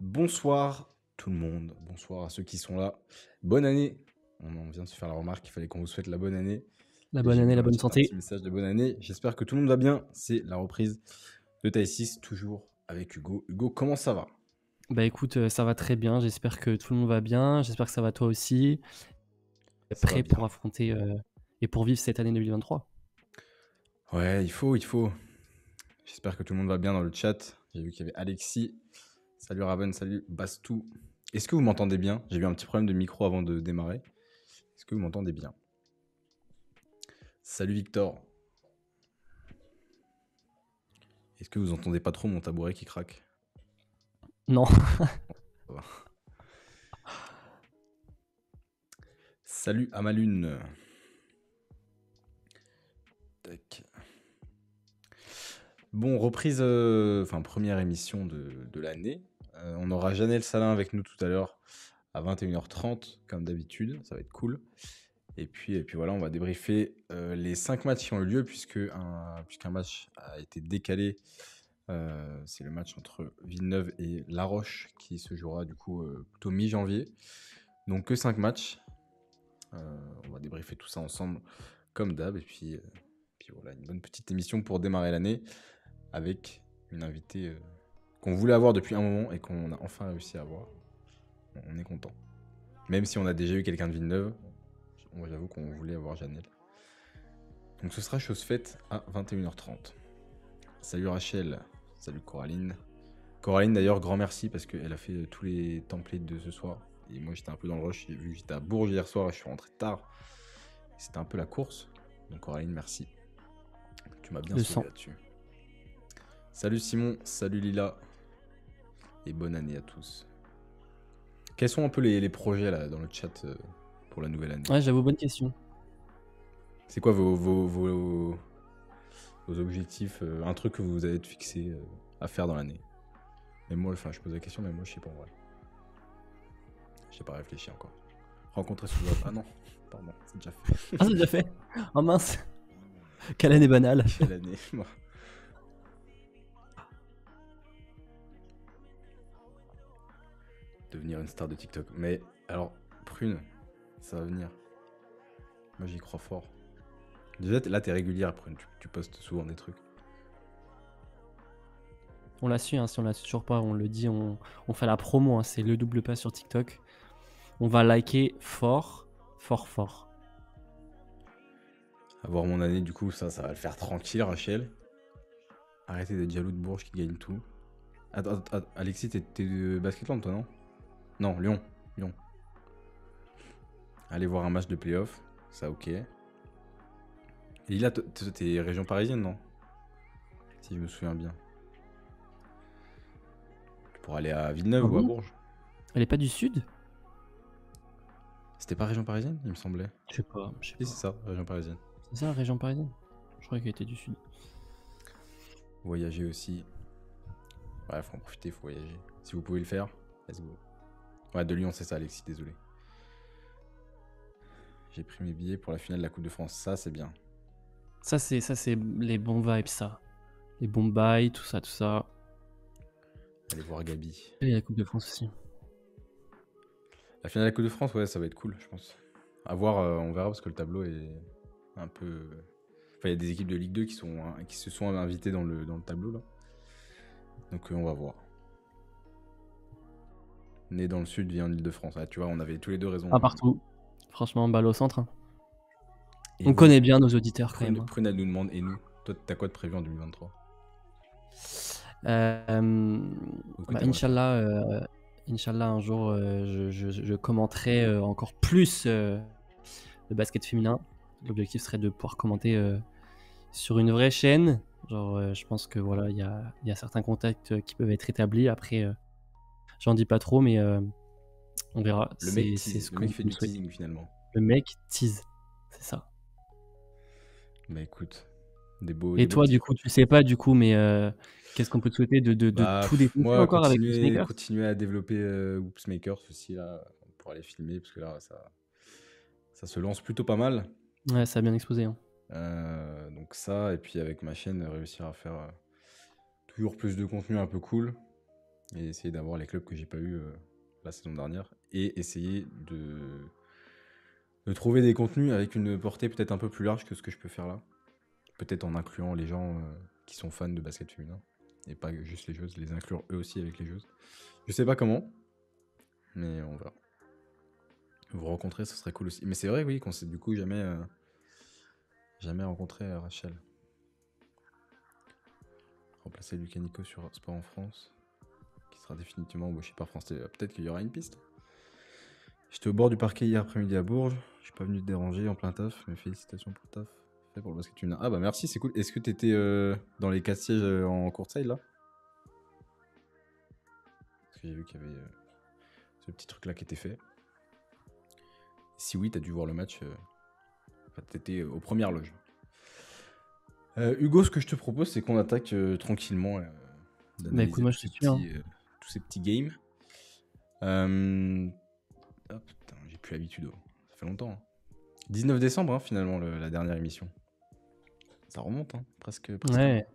Bonsoir tout le monde, bonsoir à ceux qui sont là. Bonne année. On vient de se faire la remarque qu'il fallait qu'on vous souhaite la bonne année. La Et bonne j'ai vu année, dans la le bonne chat un petit santé. message de bonne année. J'espère que tout le monde va bien. C'est la reprise de Taille 6, toujours avec Hugo. Hugo, comment ça va? Bah écoute, ça va très bien. J'espère que tout le monde va bien. J'espère que ça va toi aussi. Ça va Prêt pour bien. affronter et pour vivre cette année 2023. Ouais, il faut. J'espère que tout le monde va bien dans le chat. J'ai vu qu'il y avait Alexis. Salut Raven, salut Bastou. Est-ce que vous m'entendez bien? J'ai eu un petit problème de micro avant de démarrer. Est-ce que vous m'entendez bien? Salut Victor. Est-ce que vous entendez pas trop mon tabouret qui craque? Non. Ça va. Salut à ma lune. Tac. Bon, reprise, première émission de l'année. On aura Janelle Salin avec nous tout à l'heure à 21h30, comme d'habitude. Ça va être cool. Et puis voilà, on va débriefer les 5 matchs qui ont eu lieu, puisqu'un match a été décalé. C'est le match entre Villeneuve et La Roche qui se jouera du coup plutôt mi-janvier. Donc que 5 matchs. On va débriefer tout ça ensemble comme d'hab. Et puis voilà, une bonne petite émission pour démarrer l'année avec une invitée qu'on voulait avoir depuis un moment et qu'on a enfin réussi à avoir. On est content. Même si on a déjà eu quelqu'un de Villeneuve, moi j'avoue qu'on voulait avoir Janelle. Donc ce sera chose faite à 21h30. Salut Rachel, salut Coraline. Coraline d'ailleurs, grand merci parce qu'elle a fait tous les templates de ce soir. Et moi j'étais un peu dans le rush, j'ai vu que j'étais à Bourges hier soir et je suis rentré tard. C'était un peu la course. Donc Coraline, merci. Tu m'as bien Le sauvé sang. là-dessus. Salut Simon, salut Lila. Et bonne année à tous. Quels sont un peu les projets là dans le chat pour la nouvelle année? Ouais, j'avoue, bonne question. C'est quoi vos objectifs, un truc que vous avez fixé à faire dans l'année? Mais moi, je pose la question, mais moi je sais pas en vrai. Je sais pas réfléchi encore. Rencontrer sous Ah non, pardon, c'est déjà fait. Ah, c'est déjà fait. Oh mince. Quelle année banale. Quelle année, moi. Devenir une star de TikTok. Mais alors, Prune, ça va venir. Moi j'y crois fort. Déjà, là t'es régulière, Prune, tu postes souvent des trucs. On l'a su, hein, si on l'a su toujours pas, on le dit, on fait la promo, hein, c'est le double pas sur TikTok. On va liker fort, fort, fort. Avoir mon année, du coup, ça va le faire tranquille, Rachel. Arrêtez d'être jaloux de Bourges qui gagne tout. Attends, Alexis, t'es de Basketland, toi, non? Non, Lyon. Allez voir un match de playoff, ça ok. Et là, t'es région parisienne, non? Si je me souviens bien. Pour aller à Villeneuve Ah ou à bon? Bourges. Elle est pas du sud? C'était pas région parisienne, il me semblait. Je sais pas. Si, c'est ça, région parisienne. C'est ça, la région parisienne? Je croyais qu'elle était du sud. Voyager aussi. Ouais, faut en profiter, faut voyager. Si vous pouvez le faire, let's go. Ouais, de Lyon, c'est ça, Alexis, désolé. J'ai pris mes billets pour la finale de la Coupe de France, ça c'est bien. Ça c'est les bons vibes, ça. Les bons bails, tout ça, tout ça. Allez voir Gabi. Et la Coupe de France aussi. La finale de la Coupe de France, ouais, ça va être cool, je pense. À voir, on verra parce que le tableau est un peu. Enfin, il y a des équipes de Ligue 2 qui se sont invitées dans le tableau là. Donc on va voir. Né dans le sud, vit en Ile-de-France. Ah, tu vois, on avait tous les deux raison. Ah, partout. Franchement, balle au centre. Hein. Et On vous, connaît bien nos auditeurs quand même. Prune, elle nous demande, et nous, toi, t'as quoi de prévu en 2023? Inch'Allah, un jour, je commenterai encore plus le basket féminin. L'objectif serait de pouvoir commenter sur une vraie chaîne. Genre, je pense que voilà, il y a certains contacts qui peuvent être établis. Après, j'en dis pas trop, mais on verra. Le mec C'est tease, ce le qu'on mec fait du souhaite. teasing finalement. Le mec tease, c'est ça. Bah écoute, des beaux Et toi, petits du coup, projets. tu sais pas, du coup, mais qu'est-ce qu'on peut te souhaiter de Bah, tout défoncer moi, encore avec Peacemaker? continuer à développer Whoopsmakers aussi là, pour aller filmer, parce que là, ça se lance plutôt pas mal. Ouais, ça a bien explosé. Hein. Donc ça, et puis avec ma chaîne, réussir à faire toujours plus de contenu un peu cool. et essayer d'avoir les clubs que j'ai pas eu la saison dernière et essayer de trouver des contenus avec une portée peut-être un peu plus large que ce que je peux faire là. Peut-être en incluant les gens qui sont fans de basket féminin et pas juste les joueuses, les inclure eux aussi avec les joueuses. Je sais pas comment, mais on va. Vous rencontrer, ce serait cool aussi. Mais c'est vrai, oui, qu'on s'est du coup jamais rencontré Rachel. Remplacer Lucas Nico sur Sport en France, qui sera définitivement embauché par France TV. Peut-être qu'il y aura une piste. J'étais au bord du parquet hier après-midi à Bourges. Je suis pas venu te déranger en plein taf, mais félicitations pour le taf fait pour le basket féminin. Ah bah merci, c'est cool. Est-ce que t'étais dans les 4 sièges en courtside là? Parce que j'ai vu qu'il y avait ce petit truc là qui était fait. Si oui, t'as dû voir le match. Enfin, t'étais aux premières loges. Hugo, ce que je te propose, c'est qu'on attaque tranquillement Bah écoute, moi je suis sûr. tous ces petits games. Oh putain, j'ai plus l'habitude. Ça fait longtemps. 19 décembre, hein, finalement, la dernière émission. Ça remonte, hein, presque. Ouais.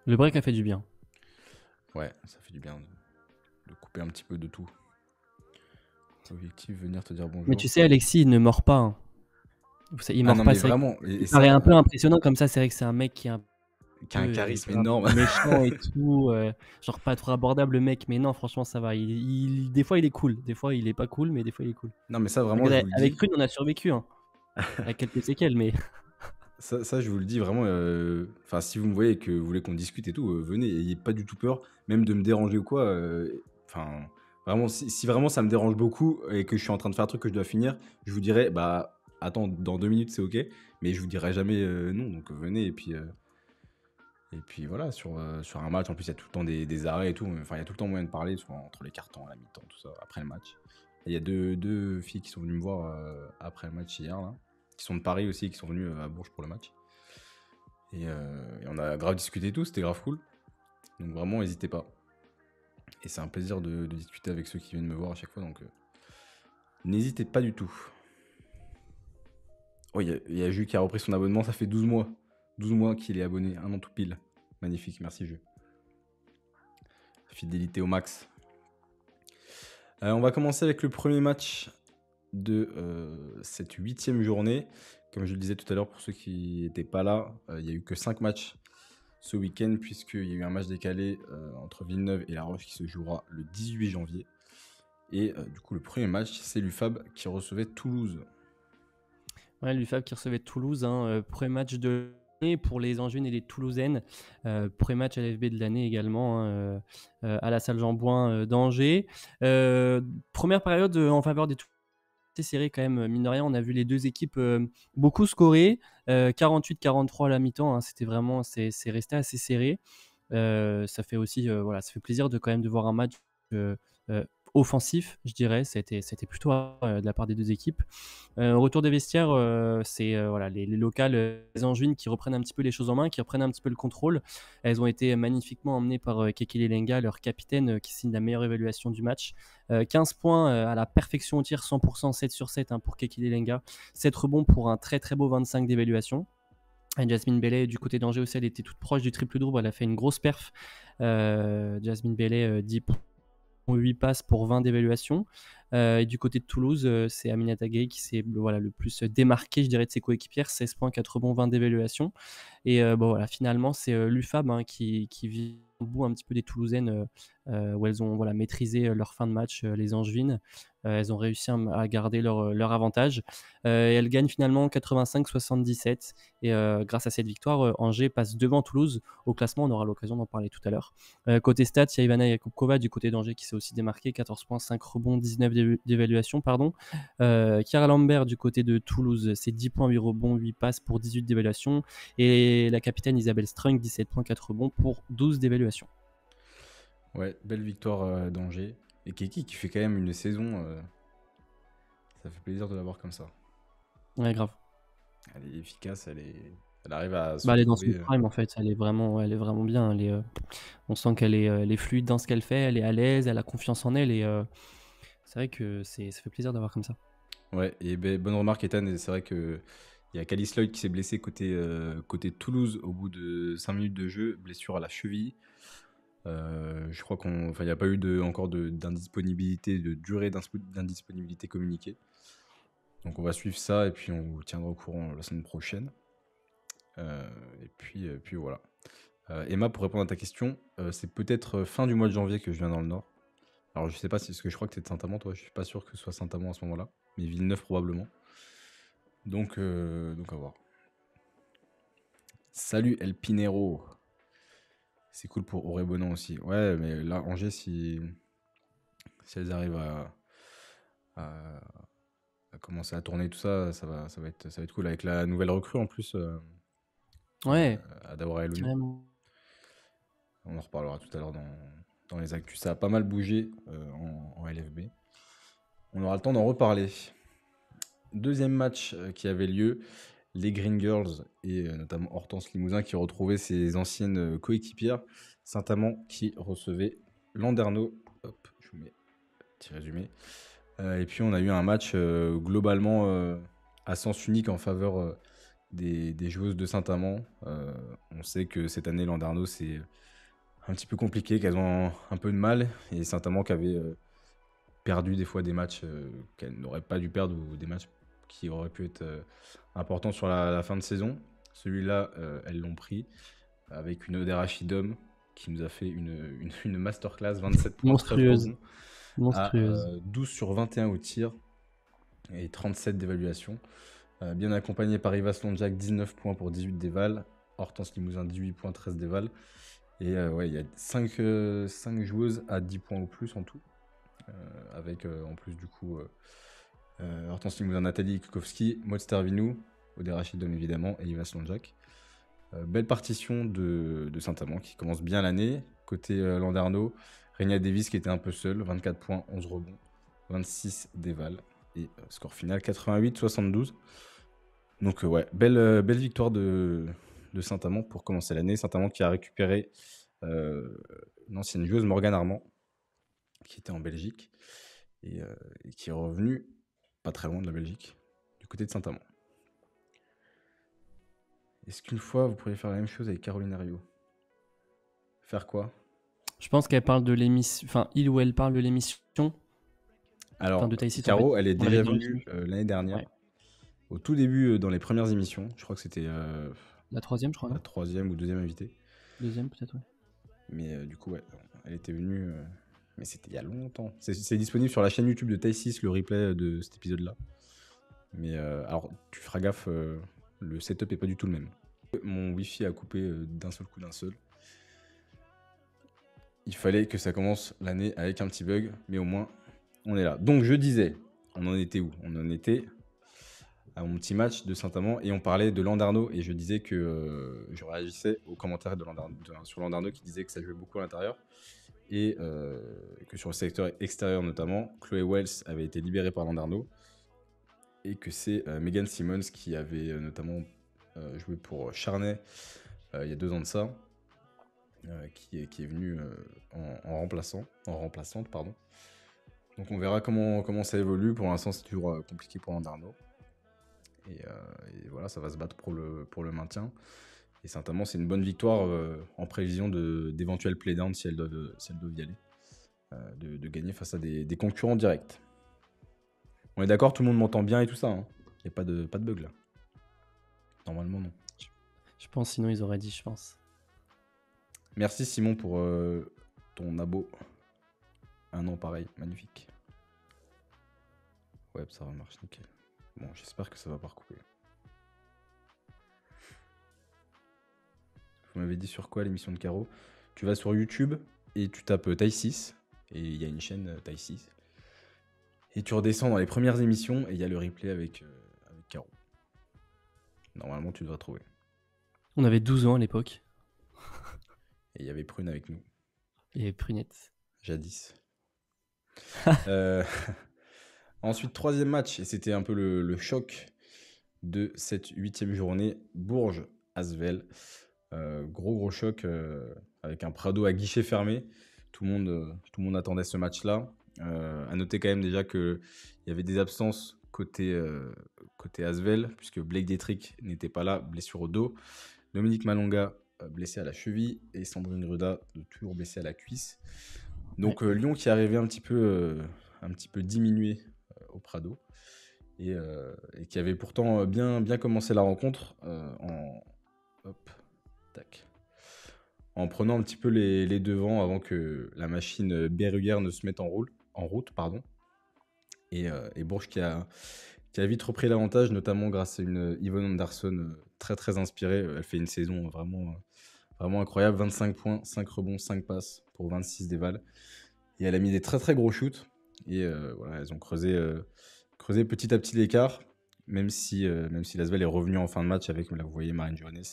Le break a fait du bien. Ouais, ça fait du bien de couper un petit peu de tout. Objectif, venir te dire bonjour. Mais tu sais, Alexis, il ne mord pas. Hein. Il mord pas. Vraiment. Il paraît un peu impressionnant comme ça. C'est vrai que c'est un mec qui a un charisme énorme. Méchant et tout. Genre pas trop abordable, le mec. Mais non, franchement, ça va. Des fois, il est cool. Des fois, il est pas cool, mais des fois, il est cool. Non, mais ça, vraiment, avec Rune, on a survécu. Hein. Avec quelques séquelles, mais... Ça, je vous le dis vraiment. Enfin, si vous me voyez et que vous voulez qu'on discute et tout, venez. Ayez pas du tout peur, même de me déranger ou quoi. Enfin, vraiment, si vraiment ça me dérange beaucoup et que je suis en train de faire un truc que je dois finir, je vous dirai, bah, attends, dans 2 minutes, c'est ok. Mais je vous dirai jamais non. Donc venez et puis voilà, sur un match, en plus, il y a tout le temps des arrêts et tout. Enfin, il y a tout le temps moyen de parler, soit entre les cartons, à la mi-temps, tout ça, après le match. Et il y a deux filles qui sont venues me voir après le match hier, là, qui sont de Paris aussi, qui sont venues à Bourges pour le match. Et on a grave discuté et tout, c'était grave cool. Donc vraiment, n'hésitez pas. Et c'est un plaisir de discuter avec ceux qui viennent me voir à chaque fois, donc n'hésitez pas du tout. Oh, il y a Jus qui a repris son abonnement, ça fait 12 mois. 12 mois qu'il est abonné, un an tout pile. Magnifique, merci Jus. Fidélité au max. On va commencer avec le premier match de cette 8e journée. Comme je le disais tout à l'heure, pour ceux qui n'étaient pas là, il n'y a eu que 5 matchs ce week-end, puisqu'il y a eu un match décalé entre Villeneuve et La Roche qui se jouera le 18 janvier. Et du coup, le premier match, c'est l'UFAB qui recevait Toulouse. Ouais, l'UFAB qui recevait Toulouse, hein, premier match de l'année pour les Angevines et les Toulousaines, premier match à l'FB de l'année également, hein, à la salle Jean-Bouin d'Angers. Première période en faveur des Toulousains, c'est serré quand même, mine de rien. On a vu les deux équipes beaucoup scorer, 48-43 à la mi-temps, hein, c'était vraiment, c'est resté assez serré. Ça fait aussi, voilà, ça fait plaisir de quand même de voir un match offensif, je dirais. C'était plutôt de la part des deux équipes. Retour des vestiaires, c'est voilà, les locales, les Angevines qui reprennent un petit peu les choses en main, qui reprennent un petit peu le contrôle. Elles ont été magnifiquement emmenées par Kekele Lenga, leur capitaine, qui signe la meilleure évaluation du match. 15 points à la perfection au tir, 100%, 7 sur 7 hein, pour Kekele Lenga. 7 rebonds pour un très très beau 25 d'évaluation. Jasmine Bellet du côté d'Angers aussi, elle était toute proche du triple-double, elle a fait une grosse perf. Jasmine Bellet, 10 points, 8 passes pour 20 d'évaluation. Et du côté de Toulouse, c'est Aminata Gueye qui s'est le plus démarqué, je dirais, de ses coéquipières. 16 points, 4 rebonds, 20 d'évaluation. Et voilà, finalement, c'est l'UFAB hein, qui vit au bout un petit peu des Toulousaines où elles ont maîtrisé leur fin de match, les Angevines. Elles ont réussi à garder leur avantage. Et elles gagnent finalement 85-77. Et grâce à cette victoire, Angers passe devant Toulouse au classement. On aura l'occasion d'en parler tout à l'heure. Côté stats, il y a Ivana Jakubkova du côté d'Angers qui s'est aussi démarquée. 14 points, 5 rebonds, 19 d'évaluation. Chiara Lambert du côté de Toulouse, c'est 10 points, 8 rebonds, 8 passes pour 18 d'évaluation. Et la capitaine Isabelle Strunk, 17 points, 4 rebonds pour 12 d'évaluation. Ouais, belle victoire d'Angers. Et Keki qui fait quand même une saison. Ça fait plaisir de la voir comme ça. Ouais, grave. Elle est efficace, elle arrive à se elle est dans son prime en fait, elle est vraiment bien. On sent qu'elle est fluide dans ce qu'elle fait, elle est à l'aise, elle a confiance en elle et c'est vrai que ça fait plaisir d'avoir comme ça. Ouais, et bonne remarque Ethan, et c'est vrai que il y a Calice Lloyd qui s'est blessé côté Toulouse au bout de 5 minutes de jeu, blessure à la cheville. Je crois qu'il n'y a pas eu encore d'indisponibilité, de durée d'indisponibilité communiquée. Donc on va suivre ça et puis on vous tiendra au courant la semaine prochaine. Et puis voilà. Emma, pour répondre à ta question, c'est peut-être fin du mois de janvier que je viens dans le Nord. Alors je sais pas si, parce que je crois que tu es de Saint-Amand, toi, je suis pas sûr que ce soit Saint-Amand à ce moment-là, mais Villeneuve probablement. Donc à voir. Salut El Pinero. C'est cool pour Auré-Bonan aussi. Ouais, mais là, Angers, si elles arrivent à commencer à tourner tout ça, ça va être cool. Avec la nouvelle recrue en plus, Ouais, Adawara Eloni. carrément. On en reparlera tout à l'heure dans les actus. Ça a pas mal bougé en LFB. On aura le temps d'en reparler. Deuxième match qui avait lieu, les Green Girls et notamment Hortense Limousin qui retrouvait ses anciennes coéquipières. Saint-Amand qui recevait Landerneau. Hop, je vous mets un petit résumé. Et puis on a eu un match globalement à sens unique en faveur des joueuses de Saint-Amand. On sait que cette année, Landerneau, c'est un petit peu compliqué, qu'elles ont un peu de mal. Et Saint-Amand qui avait perdu des fois des matchs qu'elles n'auraient pas dû perdre ou des matchs qui auraient pu être importants sur la fin de saison. Celui-là, elles l'ont pris avec une Ode Rachidom qui nous a fait une masterclass, 27 points, Monstrueuse. à 12 sur 21 au tir et 37 d'évaluation. Bien accompagné par Ivas Londjak, 19 points pour 18 d'éval. Hortense Limousin, 18 points, 13 d'éval. Et il y a 5 joueuses à 10 points ou plus en tout. Avec en plus du coup Hortense Limousin, Nathalie Kukowski, Maud Stervinou, Ode Rachidom évidemment et Ivas Londjak. Belle partition de Saint-Amand qui commence bien l'année. Côté Landerneau, Régna Davis qui était un peu seul, 24 points, 11 rebonds, 26 d'éval. Et score final 88-72. Donc ouais, belle victoire de Saint-Amand pour commencer l'année. Saint-Amand qui a récupéré une ancienne joueuse, Morgane Armand, qui était en Belgique et qui est revenue pas très loin de la Belgique, du côté de Saint-Amand. Est-ce qu'une fois vous pourriez faire la même chose avec Caroline Herriot? Faire quoi? Je pense qu'elle parle de l'émission, enfin il ou elle parle de l'émission. Alors, de Taïsi, Caro, en fait, elle est on l'avait déjà dit venue l'année dernière, Ouais. au tout début dans les premières émissions. Je crois que c'était La troisième, je crois, la non troisième ou deuxième invitée. Deuxième, peut-être, ouais. Mais du coup, ouais, elle était venue, mais c'était il y a longtemps. C'est disponible sur la chaîne YouTube de Taïsis, le replay de cet épisode-là. Mais alors, tu feras gaffe, le setup est pas du tout le même. Mon Wi-Fi a coupé d'un seul coup, d'un seul. Il fallait que ça commence l'année avec un petit bug, mais au moins, on est là. Donc, je disais, on en était où? On en était à mon petit match de Saint-Amand et on parlait de Landerneau et je disais que je réagissais aux commentaires sur Landerneau qui disait que ça jouait beaucoup à l'intérieur et que sur le secteur extérieur notamment, Chloé Wells avait été libérée par Landerneau et que c'est Megan Simmons qui avait notamment joué pour Charnay il y a 2 ans de ça, qui est venue en remplaçante. Pardon. Donc on verra comment ça évolue. Pour l'instant, c'est toujours compliqué pour Landerneau. Et voilà, ça va se battre pour le maintien. Et Saint-Amand, c'est une bonne victoire en prévision d'éventuels playdowns si elles doivent y aller. De gagner face à des concurrents directs. On est d'accord, tout le monde m'entend bien et tout ça. Il n'y a pas de bug là. Normalement, non. Je pense, sinon ils auraient dit, je pense. Merci Simon pour ton abo. Un an pareil, magnifique. Ouais, ça marche nickel. Bon, j'espère que ça va pas recouper. Vous m'avez dit sur quoi l'émission de Caro? Tu vas sur YouTube et tu tapes Taïsis. Et il y a une chaîne Taïsis. Et tu redescends dans les premières émissions et il y a le replay avec Caro. Normalement, tu devras trouver. On avait 12 ans à l'époque. Et il y avait Prune avec nous. Et Prunette. Jadis. Ensuite, 3e match, et c'était un peu le choc de cette 8e journée, Bourges-Asvel. Gros choc avec un Prado à guichet fermé. Tout le monde attendait ce match-là. À noter quand même déjà qu'il y avait des absences côté Asvel, puisque Blake Dietrich n'était pas là, blessure au dos. Dominique Malonga blessée à la cheville, et Sandrine Gruda, toujours blessée à la cuisse. Donc Ouais. Lyon qui est arrivé un petit peu diminué au Prado, et qui avait pourtant bien commencé la rencontre hop, tac, en prenant un petit peu les devants avant que la machine Berruguer ne se mette en route, pardon. Et Bourges qui a vite repris l'avantage, notamment grâce à une Yvonne Anderson très très inspirée. Elle fait une saison vraiment incroyable, 25 points, 5 rebonds, 5 passes pour 26 dévals. Et elle a mis des très très gros shoots. Et voilà, elles ont creusé petit à petit l'écart, même si l'Asvel est revenu en fin de match avec, là vous voyez, Marine Johannes,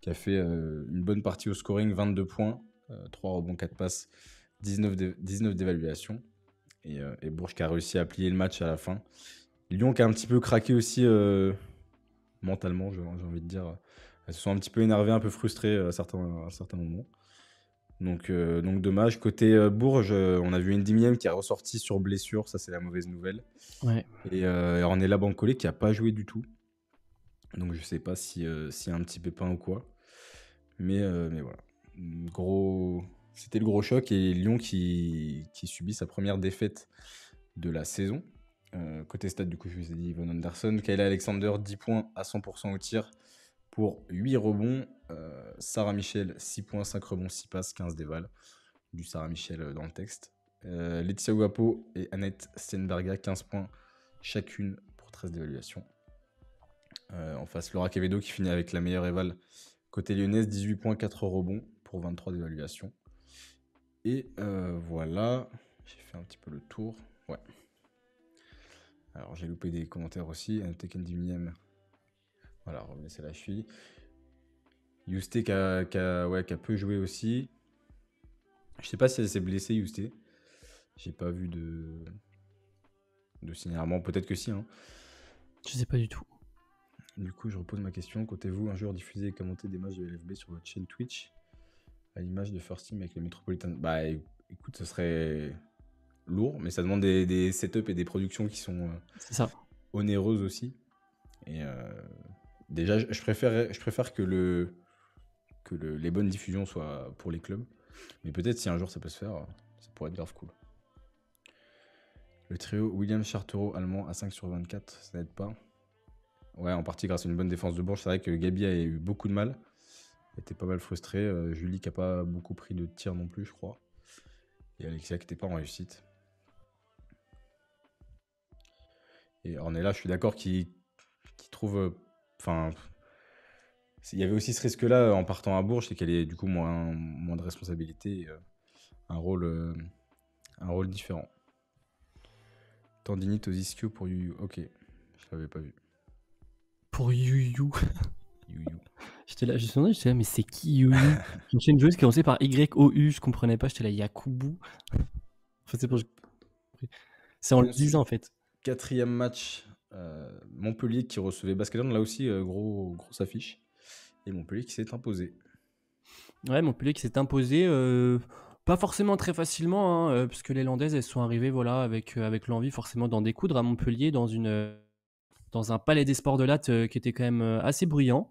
qui a fait une bonne partie au scoring, 22 points, 3 rebonds, 4 passes, 19 d'évaluation. Et Bourges qui a réussi à plier le match à la fin. Lyon qui a un petit peu craqué aussi mentalement, j'ai envie de dire. Elles se sont un petit peu énervées, un peu frustrées à certains moments. Donc dommage. Côté Bourges, on a vu Indy Miem qui a ressorti sur blessure, ça c'est la mauvaise nouvelle. Ouais. Et Ornella Bancolé qui a pas joué du tout. Donc je sais pas s'il y a un petit pépin ou quoi. Mais voilà. C'était le gros choc, et Lyon qui subit sa première défaite de la saison. Côté stade, du coup, je vous ai dit Yvonne Anderson. Kayla Alexander, 10 points à 100% au tir pour 8 rebonds. Sarah Michel, 6 points, 5 rebonds, 6 passes, 15 dévals. Du Sarah Michel dans le texte. Laetitia Ouapo et Annette Stenberga, 15 points chacune pour 13 d'évaluation. En face, Laura Quevedo qui finit avec la meilleure éval. Côté lyonnaise, 18 points, 4 rebonds pour 23 d'évaluation. Et voilà, j'ai fait un petit peu le tour. Ouais. Alors j'ai loupé des commentaires aussi. Tekken Dimiem. Voilà, c'est la cheville. Yousté qui a peu joué aussi. Je sais pas si elle s'est blessée, Yousté. J'ai pas vu de signalement. Peut-être que si. Hein. Je sais pas du tout. Du coup, je repose ma question. Comptez-vous un jour diffuser et commenter des matchs de LFB sur votre chaîne Twitch à l'image de First Team avec les Metropolitan? Bah écoute, ce serait lourd, mais ça demande des setups et des productions qui sont C'est ça. onéreuses aussi. Et déjà, je préfère que les bonnes diffusions soient pour les clubs. Mais peut-être si un jour ça peut se faire, ça pourrait être grave cool. Le trio William Chartereau allemand à 5 sur 24, ça n'aide pas. Ouais, en partie grâce à une bonne défense de Bourges. C'est vrai que Gabi a eu beaucoup de mal. Elle était pas mal frustrée. Julie qui a pas beaucoup pris de tirs non plus, je crois. Et Alexia qui n'était pas en réussite. Et Ornella, je suis d'accord, qui trouve... Enfin... il y avait aussi ce risque-là en partant à Bourges, c'est qu'elle ait du coup moins de responsabilité, et, un rôle différent. Tendinite aux ischios pour Yu Yu. Ok, je l'avais pas vu. Pour Yu Yu. Yu Yu. J'étais là, mais c'est qui Yu Yu? J'ai une joueuse qui commençait par Y-O-U, je comprenais pas, j'étais là, Yakubu. Enfin, c'est en le disant en fait. 4e match, Montpellier qui recevait Baskeland, là aussi, grosse affiche. Et Montpellier qui s'est imposé. Ouais, Montpellier qui s'est imposé, pas forcément très facilement, hein, puisque les Landaises, elles sont arrivées voilà, avec l'envie forcément d'en découdre à Montpellier dans un palais des sports de Latte qui était quand même assez bruyant.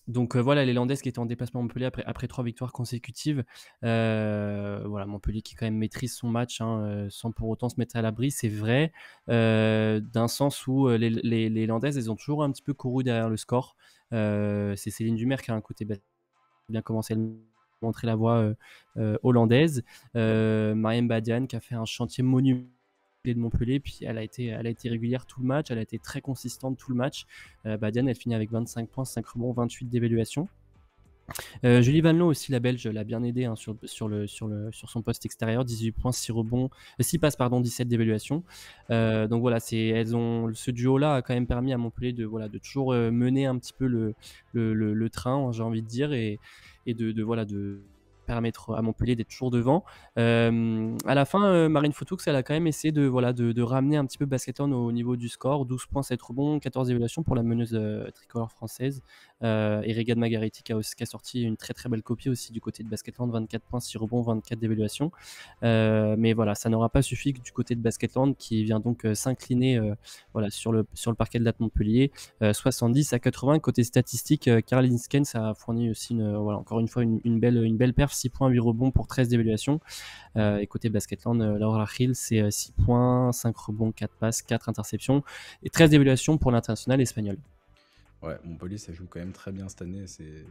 Donc voilà, les Landaises qui étaient en déplacement à Montpellier après 3 victoires consécutives. Voilà, Montpellier qui quand même maîtrise son match sans pour autant se mettre à l'abri, c'est vrai, d'un sens où les Landaises, elles ont toujours un petit peu couru derrière le score. C'est Céline Dumer qui a un côté bien commencé à montrer la voie hollandaise. Mariam Badian qui a fait un chantier monumental de Montpellier, puis elle a été régulière tout le match, elle a été très consistante tout le match. Badian, elle finit avec 25 points, 5 rebonds, 28 d'évaluation. Julie Vanloo aussi, la Belge, l'a bien aidé sur son poste extérieur, 18 points, 6 rebonds, 6 passes, 17 d'évaluation. Donc voilà, ce duo-là a quand même permis à Montpellier de toujours mener un petit peu le train, j'ai envie de dire, et de permettre à Montpellier d'être toujours devant. À la fin, Marine Fotoux, elle a quand même essayé de ramener un petit peu Basketon au niveau du score. 12 points, 7 rebonds, 14 évaluations pour la meneuse tricolore française. Et Regan Margariti qui a sorti une très très belle copie aussi du côté de Basketland, 24 points, 6 rebonds, 24 d'évaluation. Mais voilà, ça n'aura pas suffi du côté de Basketland qui vient donc s'incliner voilà, sur le parquet de l'At Montpellier, 70-80. Côté statistique, Caroline Skens a fourni aussi voilà, encore une fois une belle perf, 6 points, 8 rebonds pour 13 d'évaluation. Et côté Basketland, Laura Hill, c'est 6 points, 5 rebonds, 4 passes, 4 interceptions et 13 d'évaluation pour l'international espagnol. Ouais, Montpellier, ça joue quand même très bien cette année. C'est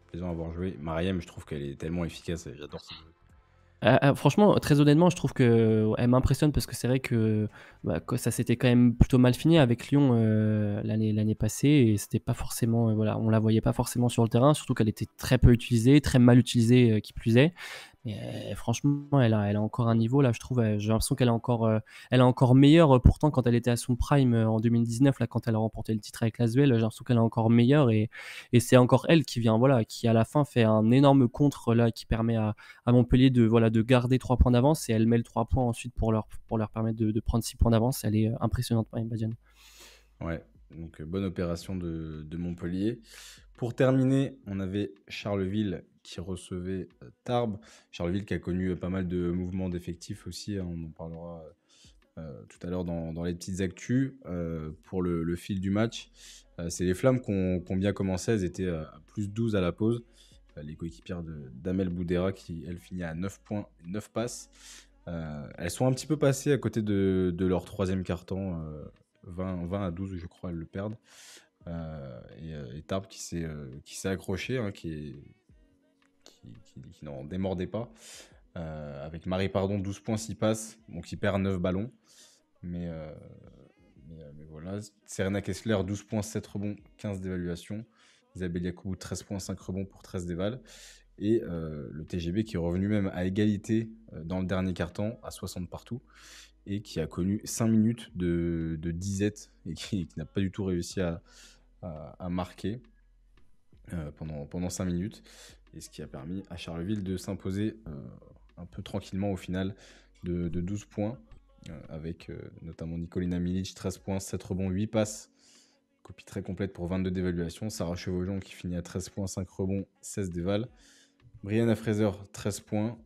plaisant à voir jouer. Mariem, je trouve qu'elle est tellement efficace. J'adore ce jeu. Franchement, très honnêtement, je trouve qu'elle m'impressionne parce que c'est vrai que ça s'était quand même plutôt mal fini avec Lyon l'année passée et c'était pas forcément, voilà, on la voyait pas forcément sur le terrain, surtout qu'elle était très peu utilisée, très mal utilisée qui plus est. Mais franchement, elle a encore un niveau là, je trouve. J'ai l'impression qu'elle est encore meilleure. Pourtant, quand elle était à son prime en 2019, là, quand elle a remporté le titre avec l'Asvel, j'ai l'impression qu'elle est encore meilleure et c'est encore elle qui vient, voilà, qui à la fin fait un énorme contre là, qui permet à Montpellier de garder 3 points d'avance et elle met le 3 points ensuite pour leur permettre de prendre 6 points d'avance. Elle est impressionnante, Mariem Badian. Ouais, donc bonne opération de Montpellier. Pour terminer, on avait Charleville qui recevait Tarbes. Charleville qui a connu pas mal de mouvements d'effectifs aussi, hein, on en parlera tout à l'heure dans les petites actus. Pour le fil du match, c'est les Flammes qui ont bien commencé, elles étaient à plus 12 à la pause. Les coéquipières d'Amel Boudera qui, elle, finit à 9 points, 9 passes. Elles sont un petit peu passées à côté de leur troisième quart-temps, 20 à 12, je crois, elles le perdent. Et Tarbes qui s'est accroché, hein, qui n'en démordait pas. Avec Marie Pardon, 12 points, 6 passes, donc il perd 9 ballons. Mais voilà. Serena Kessler, 12 points, 7 rebonds, 15 d'évaluation. Isabelle Yacoubou, 13 points, 5 rebonds pour 13 d'éval. Et le TGB qui est revenu même à égalité dans le dernier quart-temps, à 60 partout, et qui a connu 5 minutes de disette et qui n'a pas du tout réussi à marquer pendant 5 minutes. Et ce qui a permis à Charleville de s'imposer un peu tranquillement au final de 12 points, avec notamment Nicolina Milic, 13 points, 7 rebonds, 8 passes. Copie très complète pour 22 d'évaluation. Sarah Chevaujon qui finit à 13 points, 5 rebonds, 16 d'éval. Brianna Fraser, 13 points,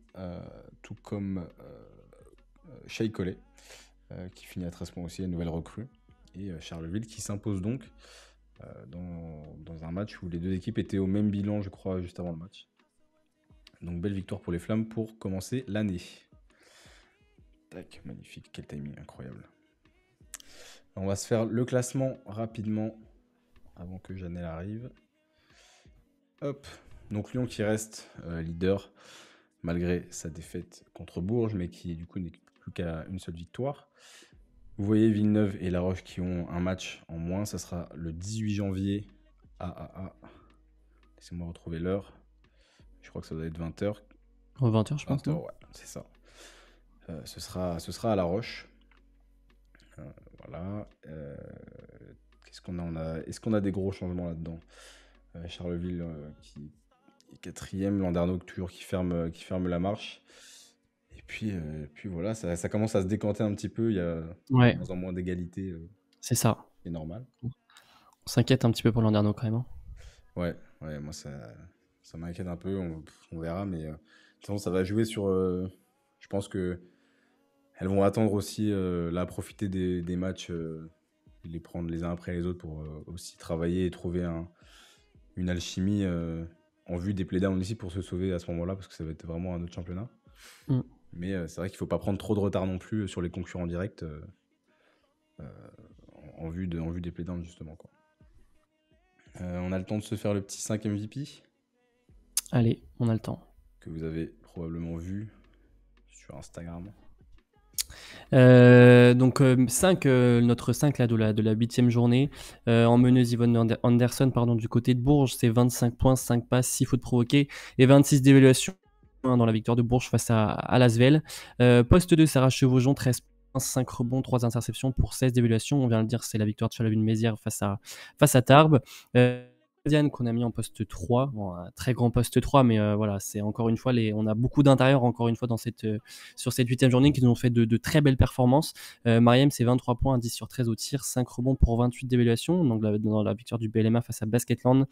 tout comme Shea Collet, qui finit à 13 points aussi, une nouvelle recrue. Et Charleville qui s'impose donc dans un match où les deux équipes étaient au même bilan, je crois, juste avant le match. Donc belle victoire pour les Flammes pour commencer l'année. Tac, magnifique, quel timing incroyable. On va se faire le classement rapidement avant que Janelle arrive. Hop, donc Lyon qui reste leader malgré sa défaite contre Bourges, mais qui du coup n'est plus qu'à une seule victoire. Vous voyez Villeneuve et La Roche qui ont un match en moins. Ça sera le 18 janvier à laissez-moi retrouver l'heure. Je crois que ça doit être 20h. 20h, je pense. 20h, ouais, c'est ça. Ce sera à La Roche. Voilà. Qu'est-ce qu'on a, Est-ce qu'on a des gros changements là-dedans? Charleville qui est quatrième. Landerneau toujours qui ferme la marche. Et puis voilà, ça commence à se décanter un petit peu. Il y a de moins en moins d'égalité. C'est ça. C'est normal. On s'inquiète un petit peu pour Landerneau quand même. Hein. Ouais, moi ça m'inquiète un peu. On verra, mais de toute façon, ça va jouer sur. Je pense que elles vont attendre aussi là, profiter des matchs, les prendre les uns après les autres pour aussi travailler et trouver une alchimie en vue des playdowns ici pour se sauver à ce moment-là, parce que ça va être vraiment un autre championnat. Mais c'est vrai qu'il ne faut pas prendre trop de retard non plus sur les concurrents directs en vue des playdowns, justement, quoi. On a le temps de se faire le petit 5 MVP. Allez, on a le temps. Que vous avez probablement vu sur Instagram. Donc 5, notre 5 là, de la 8e journée. En meneuse Yvonne Anderson du côté de Bourges, c'est 25 points, 5 passes, 6 fautes provoquées et 26 d'évaluation dans la victoire de Bourges face à l'Asvel. Poste 2, Sarah Chevaujon, 13 points, 5 rebonds, 3 interceptions pour 16 d'évaluation. On vient de le dire, c'est la victoire de Charleville-Mézières face à Tarbes. Diane qu'on a mis en poste 3, bon, un très grand poste 3, mais voilà, c'est encore une fois, on a beaucoup d'intérieurs encore une fois sur cette 8e journée qui nous ont fait de très belles performances. Mariem, c'est 23 points, 10 sur 13 au tir, 5 rebonds pour 28 d'évaluation, donc dans la victoire du BLMA face à Basketland.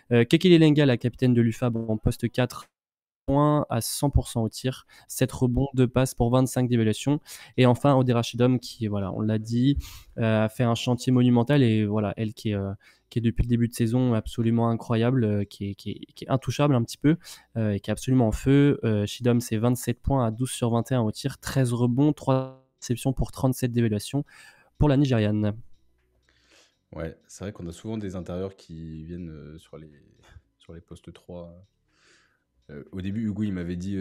Kekele Lenga, la capitaine de l'UFAB, en poste 4, points à 100% au tir, 7 rebonds, 2 passes pour 25 d'évaluation. Et enfin, Odé Rachidom, qui, voilà, on l'a dit, a fait un chantier monumental. Et voilà, elle qui est depuis le début de saison absolument incroyable, qui est intouchable un petit peu, et qui est absolument en feu. Chidom, c'est 27 points à 12 sur 21 au tir, 13 rebonds, 3 réceptions pour 37 d'évaluation pour la Nigériane. Ouais, c'est vrai qu'on a souvent des intérieurs qui viennent sur les postes 3. Au début, Hugo, il m'avait dit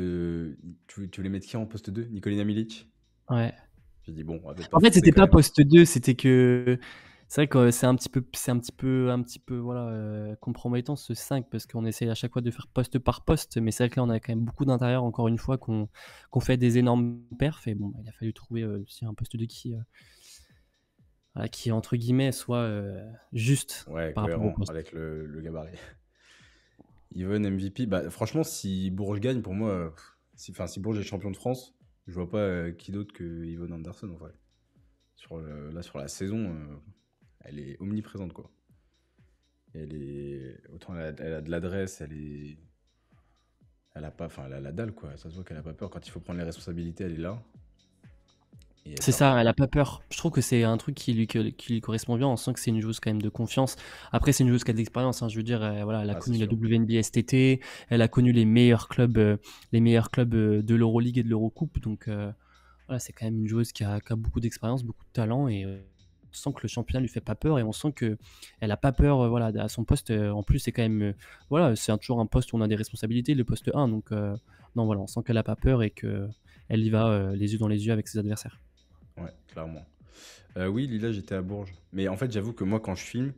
tu voulais mettre qui en poste 2? Nicolina Milic? Ouais. J'ai dit bon, on va peut-être pas En fait, forcer c'était quand pas même. poste 2, c'était que. C'est vrai que c'est un petit peu voilà, compromettant ce 5 parce qu'on essaie à chaque fois de faire poste par poste, mais c'est vrai que là on a quand même beaucoup d'intérieurs encore une fois qu'on fait des énormes perfs et bon, il a fallu trouver aussi un poste 2 qui entre guillemets soit juste Ouais, par rapport au cohérent poste. avec le gabarit. Yvonne MVP, bah, franchement, si Bourges gagne, pour moi, si Bourges est champion de France, je vois pas qui d'autre que Yvonne Anderson en vrai. Là, sur la saison, elle est omniprésente, quoi. Autant elle a de l'adresse, elle a pas, enfin, elle a la dalle, quoi. Ça se voit qu'elle a pas peur. Quand il faut prendre les responsabilités, elle est là. Et elle C'est performe. ça, elle a pas peur. Je trouve que c'est un truc qui lui correspond bien. On sent que c'est une joueuse quand même de confiance. Après, c'est une joueuse qui a de l'expérience, hein. Je veux dire, voilà, elle a Ah, c'est connu la sûr. WNBA cet été. Elle a connu les meilleurs clubs de l'Euroleague et de l'Eurocoupe. Donc, voilà, c'est quand même une joueuse qui a beaucoup d'expérience, beaucoup de talent. Et on sent que le championnat lui fait pas peur. Et on sent qu'elle a pas peur voilà, à son poste. En plus, c'est quand même. Voilà, c'est toujours un poste où on a des responsabilités, le poste 1. Donc, non, voilà, on sent qu'elle a pas peur et qu'elle y va les yeux dans les yeux avec ses adversaires. Ouais, clairement. Oui, Lila, j'étais à Bourges. Mais en fait, j'avoue que moi, quand je filme,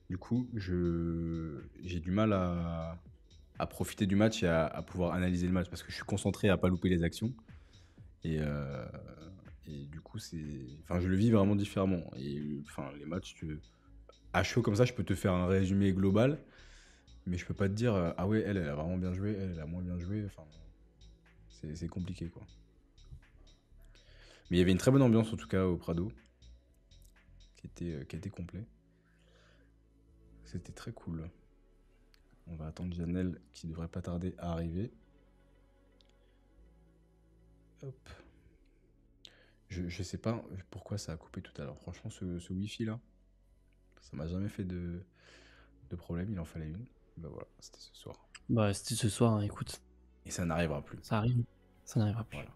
du coup, j'ai du mal à profiter du match et à pouvoir analyser le match parce que je suis concentré à pas louper les actions. Et, euh, et du coup, je le vis vraiment différemment. Et enfin, les matchs, à chaud comme ça, je peux te faire un résumé global, mais je peux pas te dire ah ouais, elle a vraiment bien joué, elle a moins bien joué. Enfin, c'est compliqué, quoi. Mais il y avait une très bonne ambiance en tout cas au Prado, qui était complet. C'était très cool. On va attendre Janelle qui devrait pas tarder à arriver. Hop. Je sais pas pourquoi ça a coupé tout à l'heure. Franchement, ce Wi-Fi là, ça m'a jamais fait de problème. Il en fallait une. Ben voilà, c'était ce soir. Bah, c'était ce soir, hein, écoute, Et ça n'arrivera plus. ça arrive, ça n'arrivera plus. Voilà.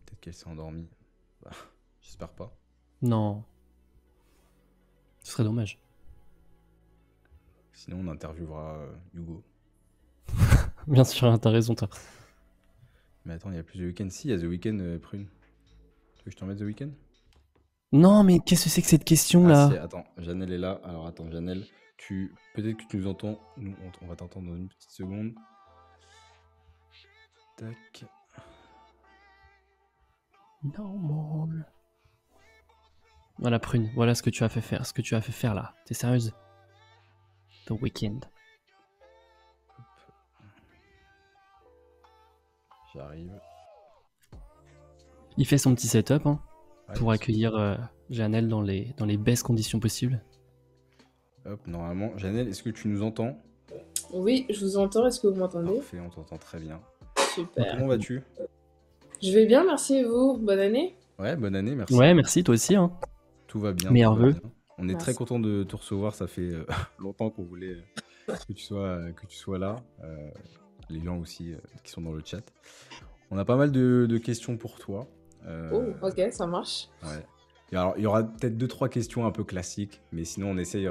Peut-être qu'elle s'est endormie. Bah, j'espère pas. Non, ce serait dommage. Sinon, on interviewera Hugo. Bien sûr, t'as raison, toi. Mais attends, il y a plus The Weeknd. Si, il y a The Weeknd, Prune. Tu veux que je t'en mette The Weeknd? Non, mais qu'est-ce que c'est que cette Ah si, question-là? attends, Janelle est là. Alors attends, Janelle, peut-être que tu nous entends. Nous, on va t'entendre dans une petite seconde. Tac. Normal. Voilà, Prune, voilà ce que tu as fait faire là. T'es sérieuse? The Weeknd. J'arrive. Il fait son petit setup hein, Ouais, pour accueillir Janelle dans les best conditions possibles. hop, normalement. Janelle, est-ce que tu nous entends? Oui, je vous entends. Est-ce que vous m'entendez? Parfait, on t'entend très bien. Super. Comment vas-tu? Je vais bien, merci et vous. Bonne année. Ouais, bonne année, merci. Ouais, merci, toi aussi. Hein. Tout va bien. Meilleurs tout va vœux. bien. On est Merci. très content de te recevoir. Ça fait longtemps qu'on voulait que tu sois là. Les gens aussi qui sont dans le chat. On a pas mal de questions pour toi. Oh, ok, ça marche. Ouais. Et alors, il y aura peut-être 2-3 questions un peu classiques, mais sinon on essaye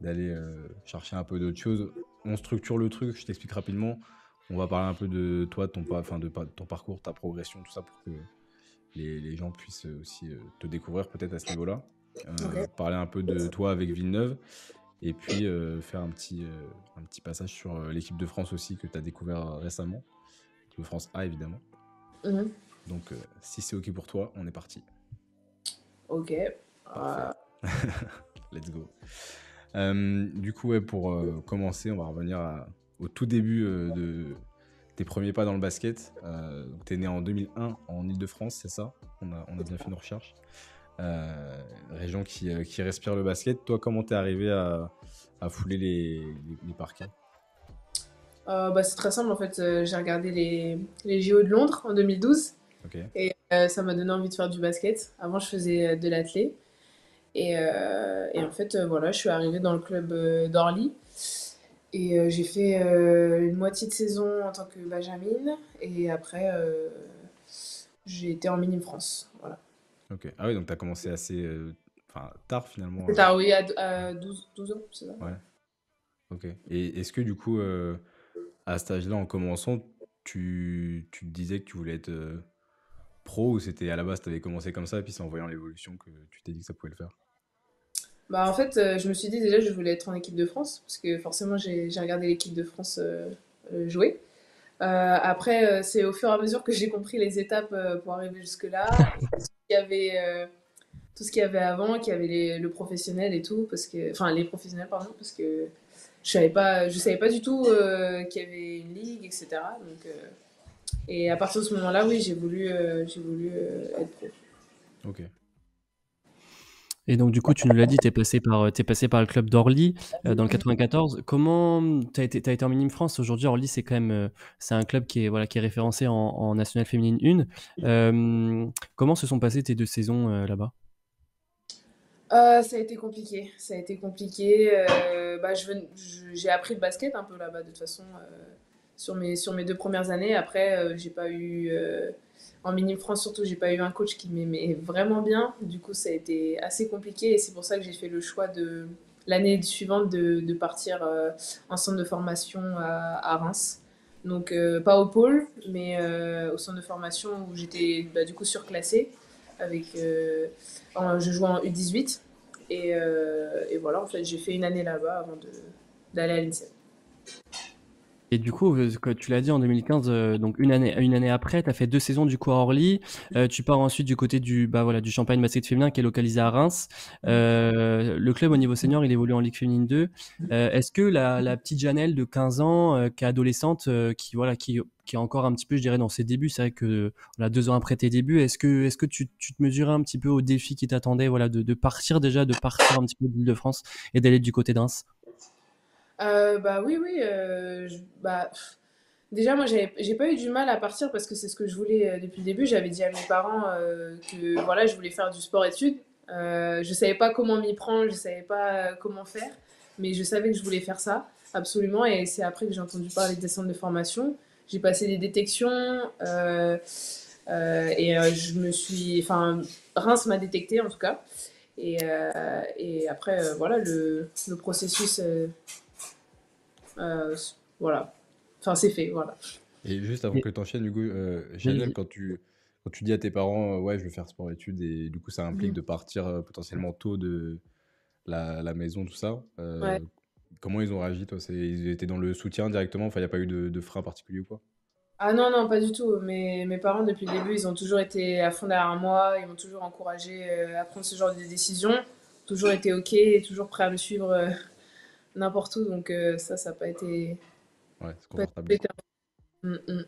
d'aller chercher un peu d'autres choses. On structure le truc, je t'explique rapidement. On va parler un peu de toi, de ton parcours, ta progression, tout ça pour que les gens puissent aussi te découvrir peut-être à ce niveau-là. Ok. Parler un peu de toi avec Villeneuve et puis faire un petit passage sur l'équipe de France aussi que tu as découvert récemment. De France A évidemment. Mhm. Donc, si c'est OK pour toi, on est parti. Ok. Parfait. Let's go. Du coup, ouais, pour commencer, on va revenir au tout début de tes premiers pas dans le basket. Donc, tu es né en 2001 en Île-de-France, c'est ça? On a bien fait nos recherches. Région qui respire le basket. Toi, comment t'es arrivé à fouler les parquets? Bah, c'est très simple en fait. J'ai regardé les JO de Londres en 2012 Ok, et ça m'a donné envie de faire du basket. Avant, je faisais de l'athlé et en fait, voilà, je suis arrivée dans le club d'Orly et j'ai fait une moitié de saison en tant que Benjamin et après, j'ai été en Mini France. Voilà. ok. Ah oui, donc t'as commencé assez tard finalement. C'est tard, oui, à 12 ans, c'est ça? Ouais, ok. Et est-ce que du coup, à cet âge-là, en commençant, tu te disais que tu voulais être pro ou c'était à la base, t'avais commencé comme ça et puis c'est en voyant l'évolution que tu t'es dit que ça pouvait le faire? Bah, en fait, je me suis dit déjà je voulais être en équipe de France parce que forcément j'ai regardé l'équipe de France jouer. Après, c'est au fur et à mesure que j'ai compris les étapes pour arriver jusque-là. Et tout ce qu'il y avait avant, qu'il y avait le professionnel et tout, parce que, enfin les professionnels, pardon, parce que je savais pas du tout qu'il y avait une ligue, etc. Donc, et à partir de ce moment-là, oui, j'ai voulu être pro. Ok. Et donc, du coup, tu nous l'as dit, t'es passé par le club d'Orly dans le 94. Comment t'as été en Minime France? Aujourd'hui, Orly, c'est quand même c'est un club qui est, voilà, qui est référencé en National Féminine 1. Comment se sont passées tes 2 saisons là-bas? Ça a été compliqué. Ça a été compliqué. Bah, j'ai appris le basket un peu là-bas, de toute façon, sur mes 2 premières années. Après, j'ai pas eu. En Mini France, surtout, j'ai pas eu un coach qui m'aimait vraiment bien. Du coup, ça a été assez compliqué. Et c'est pour ça que j'ai fait le choix l'année suivante de partir en centre de formation à Reims. Donc, pas au pôle, mais au centre de formation où j'étais bah, du coup surclassée. Je jouais en U18 et voilà, en fait, j'ai fait une année là-bas avant d'aller à l'INSEP. Et du coup, comme tu l'as dit en 2015, donc une année après, tu as fait 2 saisons du coup à Orly. Tu pars ensuite du côté bah, voilà, du Champagne Basket Féminin qui est localisé à Reims. Le club au niveau senior, il évolue en Ligue Féminine 2. Est-ce que la petite Janelle de 15 ans, qui est adolescente, voilà, qui est encore un petit peu, je dirais, dans ses débuts, c'est vrai que voilà, 2 ans après tes débuts, est-ce que tu te mesurais un petit peu au défi qui t'attendait, voilà, de partir déjà, de partir un petit peu de l'Île-de-France et d'aller du côté de Reims? Bah oui, oui. Bah, déjà, moi, j'ai pas eu du mal à partir parce que c'est ce que je voulais depuis le début. J'avais dit à mes parents que voilà, je voulais faire du sport-études. Je savais pas comment m'y prendre, je savais pas comment faire, mais je savais que je voulais faire ça, absolument. Et c'est après que j'ai entendu parler des centres de formation. J'ai passé des détections je me suis. Enfin, Reims m'a détecté en tout cas. Et après, voilà, le processus. Euh, voilà. Enfin, c'est fait, voilà. Et juste avant Et- que tu enchaînes, Hugo, Janelle, Vas-y. quand tu dis à tes parents, ouais, je veux faire sport-études, et du coup, ça implique Mhm. de partir potentiellement tôt de la maison, tout ça, Ouais. comment ils ont réagi, toi? Ils étaient dans le soutien directement? Enfin, il n'y a pas eu de frein particulier ou quoi? Ah non, non, pas du tout. Mes parents, depuis le début, ils ont toujours été à fond derrière moi. Ils m'ont toujours encouragé à prendre ce genre de décision. Toujours été OK et toujours prêt à me suivre n'importe où. Donc ça n'a pas été... Ouais, c'est pas confortable, du coup. été... Mm, mm.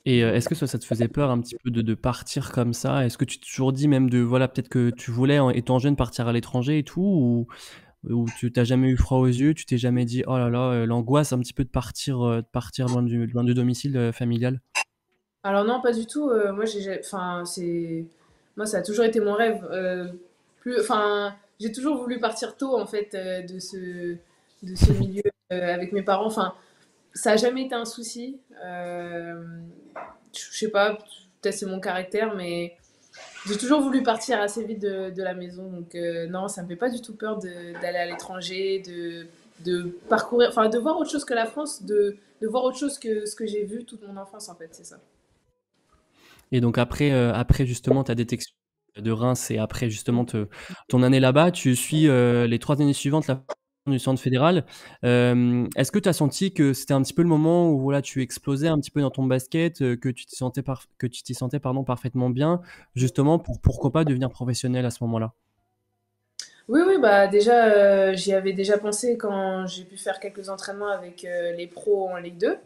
Et est-ce que ça te faisait peur un petit peu de partir comme ça? Est-ce que tu t'es toujours dit même de voilà, peut-être que tu voulais, étant jeune, partir à l'étranger et tout, ou tu t'as jamais eu froid aux yeux, tu t'es jamais dit: «Oh là là», l'angoisse un petit peu de partir loin du domicile, familial? Alors non, pas du tout. Enfin, moi, ça a toujours été mon rêve. Enfin, j'ai toujours voulu partir tôt, en fait, de ce milieu avec mes parents. Enfin, ça a jamais été un souci. Je sais pas, peut-être c'est mon caractère, mais j'ai toujours voulu partir assez vite de la maison. Donc non, ça me fait pas du tout peur d'aller à l'étranger, de parcourir, enfin de voir autre chose que la France, de voir autre chose que ce que j'ai vu toute mon enfance en fait, c'est ça. Et donc après justement ta détection de Reims et après justement ton année là-bas, tu suis les 3 années suivantes là du centre fédéral. Est-ce que tu as senti que c'était un petit peu le moment où voilà, tu explosais un petit peu dans ton basket, que tu t'y sentais, que tu t'y sentais pardon, parfaitement bien, justement pour pourquoi pas devenir professionnel à ce moment-là? Oui, oui, bah déjà, j'y avais déjà pensé quand j'ai pu faire quelques entraînements avec les pros en Ligue 2.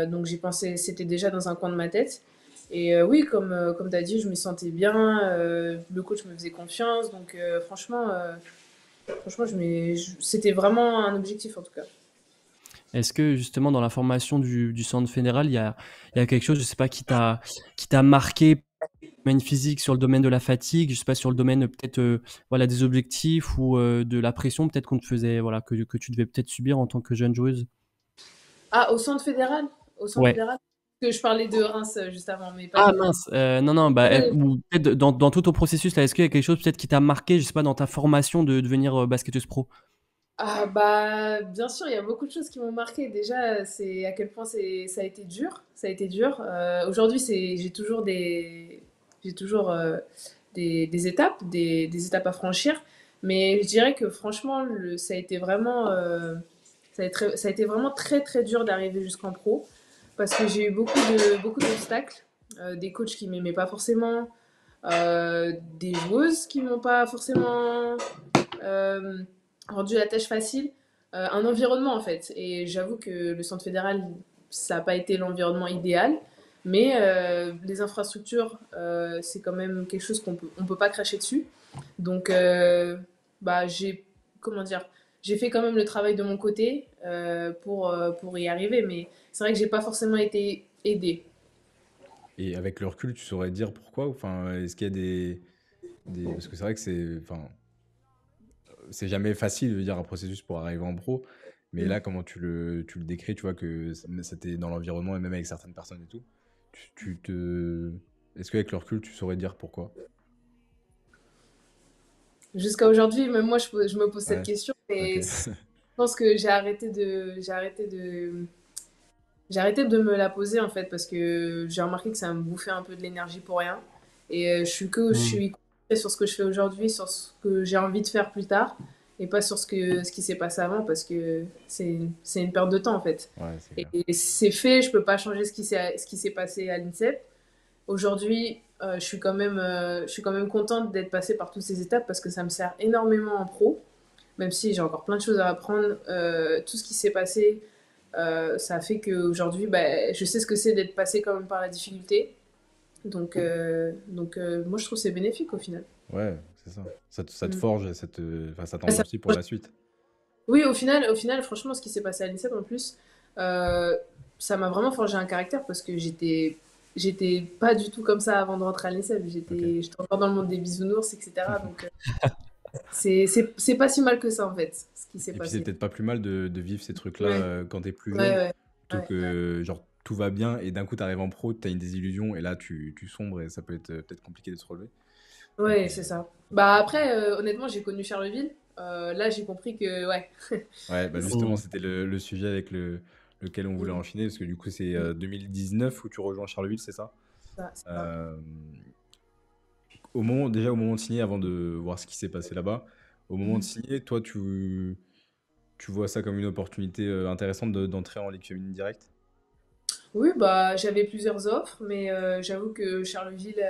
Donc j'ai pensé, c'était déjà dans un coin de ma tête. Et oui, comme tu as dit, je me sentais bien. Le coach me faisait confiance. Donc franchement, c'était vraiment un objectif en tout cas. Est-ce que justement dans la formation du centre fédéral, il y a quelque chose, je sais pas, qui t'a marqué domaine physique, sur le domaine de la fatigue, je sais pas, sur le domaine peut-être voilà, des objectifs ou de la pression peut-être qu'on te faisait, voilà, que tu devais peut-être subir en tant que jeune joueuse? Ah, au centre fédéral? Au centre Ouais. fédéral? Parce que je parlais de Reims juste avant, mais pas Ah du. mince, non, non, bah, Ouais. ou peut-être dans tout ton processus là, est-ce qu'il y a quelque chose peut-être qui t'a marqué, je sais pas, dans ta formation de devenir basketteuse pro? Ah bah bien sûr, il y a beaucoup de choses qui m'ont marqué. Déjà, c'est à quel point ça a été dur. Ça a été dur. Aujourd'hui, j'ai toujours des étapes, des étapes à franchir. Mais je dirais que franchement, ça a été vraiment, ça a été vraiment très très dur d'arriver jusqu'en pro parce que j'ai eu beaucoup d'obstacles, des coachs qui m'aimaient pas forcément, des joueuses qui m'ont pas forcément euh, rendu la tâche facile, un environnement en fait. Et j'avoue que le centre fédéral, ça n'a pas été l'environnement idéal, mais les infrastructures, c'est quand même quelque chose on peut pas cracher dessus. Donc, bah, comment dire, j'ai fait quand même le travail de mon côté pour y arriver, mais c'est vrai que j'ai pas forcément été aidée. Et avec le recul, tu saurais dire pourquoi? Enfin, est-ce qu'il y a parce que c'est vrai que c'est jamais facile de dire un processus pour arriver en pro, mais Mm. là, comment tu le décris, tu vois que c'était dans l'environnement et même avec certaines personnes et tout, tu te... Est-ce qu'avec le recul, tu saurais dire pourquoi? Jusqu'à aujourd'hui, même moi, je me pose cette Ouais, question, ok. et je pense que j'ai arrêté de me la poser en fait parce que j'ai remarqué que ça me bouffait un peu de l'énergie pour rien. Et je Hmm. suis concentrée sur ce que je fais aujourd'hui, sur ce que j'ai envie de faire plus tard et pas sur ce qui s'est passé avant parce que c'est une perte de temps en fait. Ouais, c'est clair. Et c'est fait, je peux pas changer ce qui s'est passé à l'INSEP. Aujourd'hui, je suis quand même contente d'être passée par toutes ces étapes parce que ça me sert énormément en pro, même si j'ai encore plein de choses à apprendre. Tout ce qui s'est passé, ça fait qu'aujourd'hui, bah, je sais ce que c'est d'être passé quand même par la difficulté. Moi, je trouve que c'est bénéfique au final. Ouais, c'est ça. Ça te Mm. forge, enfin, ça Ça- t'enrichit pour la suite. Oui, au final, franchement, ce qui s'est passé à l'INSEP en plus, euh, ça m'a vraiment forgé un caractère parce que j'étais pas du tout comme ça avant de rentrer à l'INSEP. Ok. J'étais encore dans le monde des bisounours, etc. Donc, c'est pas si mal que ça en fait, ce qui s'est Et puis c'est passé. peut-être pas plus mal de vivre ces trucs-là Ouais, quand t'es plus ouais, jeune, ouais. plutôt Ouais. que genre tout va bien et d'un coup t'arrives en pro, t'as une désillusion et là tu sombres et ça peut être peut-être compliqué de se relever. Donc, Ouais, c'est ça. Bah après, honnêtement, j'ai connu Charleville. Là, j'ai compris que, ouais. ouais, bah justement Hmm. c'était le sujet avec lequel on voulait Mm, enchaîner parce que du coup c'est mm, 2019 où tu rejoins Charleville, c'est ça? c'est ça. Euh, déjà au moment de signer, avant de voir ce qui s'est passé là-bas, au moment de Mm. signer, toi tu vois ça comme une opportunité intéressante d'entrer en Ligue féminine directe? Oui, bah, j'avais plusieurs offres, mais j'avoue que Charleville,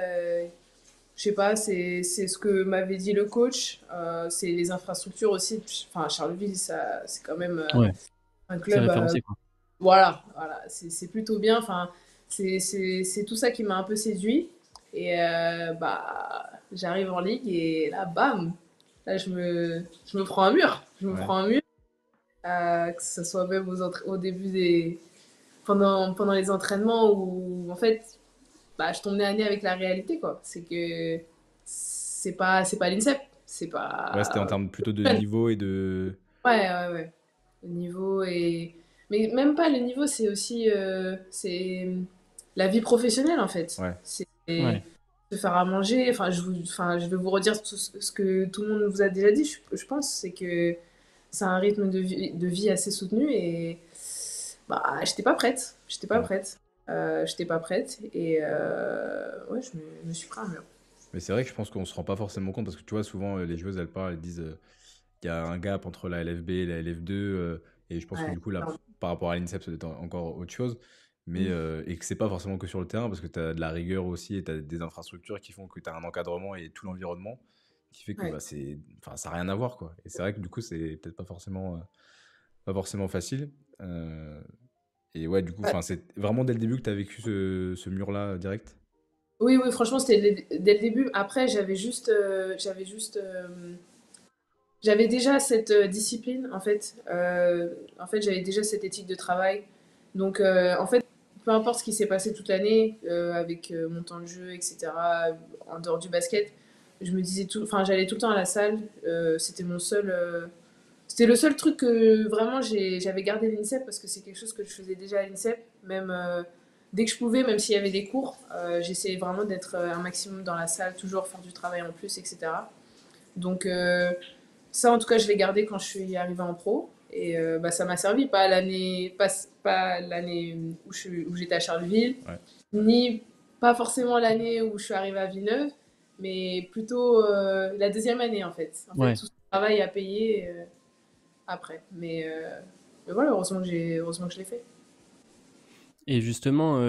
je sais pas, c'est ce que m'avait dit le coach. C'est les infrastructures aussi. Enfin, Charleville, c'est quand même Ouais, un c'est club. référencé quoi. Voilà, c'est plutôt bien. Enfin, c'est tout ça qui m'a un peu séduit. Et bah, j'arrive en ligue et là, bam, là, je me prends un mur. Je me Ouais. prends un mur, que ce soit même au début pendant les entraînements où, en fait, bah, je tombe nez à nez avec la réalité, quoi. C'est que c'est pas l'INSEP. C'est Ouais, c'était en pas. termes plutôt de niveau et de... Ouais. Le niveau est. Mais même pas le niveau, c'est aussi c'est la vie professionnelle en fait. Ouais, C'est Ouais. se faire à manger. Enfin, je vais vous redire tout ce que tout le monde vous a déjà dit, je pense. C'est que c'est un rythme de vie assez soutenu et bah, j'étais pas prête. J'étais pas ouais. prête. J'étais pas prête et ouais, je me suis pris un mur. Mais c'est vrai que je pense qu'on se rend pas forcément compte parce que tu vois, souvent les joueuses elles parlent, elles disent qu'il y a un gap entre la LFB et la LF2, et je pense que Ouais, du coup, là, non. par rapport à l'INSEP, ça doit être encore autre chose, mais, Mm. et que c'est pas forcément que sur le terrain, parce que tu as de la rigueur aussi, et tu as des infrastructures qui font que tu as un encadrement et tout l'environnement, qui fait que Ouais. bah, ça n'a rien à voir, quoi. Et c'est vrai que du coup, c'est peut-être pas forcément facile. Euh, et ouais, du coup, Ouais. c'est vraiment dès le début que tu as vécu ce mur-là direct? Oui, oui, franchement, c'était dès le début. Après, j'avais déjà cette discipline, en fait. En fait, j'avais déjà cette éthique de travail. Donc, en fait, peu importe ce qui s'est passé toute l'année, avec mon temps de jeu, etc., en dehors du basket, je me disais tout, enfin, j'allais tout le temps à la salle. C'était le seul truc que vraiment j'avais gardé l'INSEP parce que c'est quelque chose que je faisais déjà à l'INSEP. Même dès que je pouvais, même s'il y avait des cours, j'essayais vraiment d'être un maximum dans la salle, toujours faire du travail en plus, etc. Donc, ça, en tout cas, je l'ai gardé quand je suis arrivée en pro. Et bah, ça m'a servi, pas l'année où j'étais à Charleville, Ouais. ni pas forcément l'année où je suis arrivée à Villeneuve, mais plutôt la deuxième année, en fait. En fait, Ouais. tout ce travail à payer après. Mais voilà, heureusement que je l'ai fait. Et justement,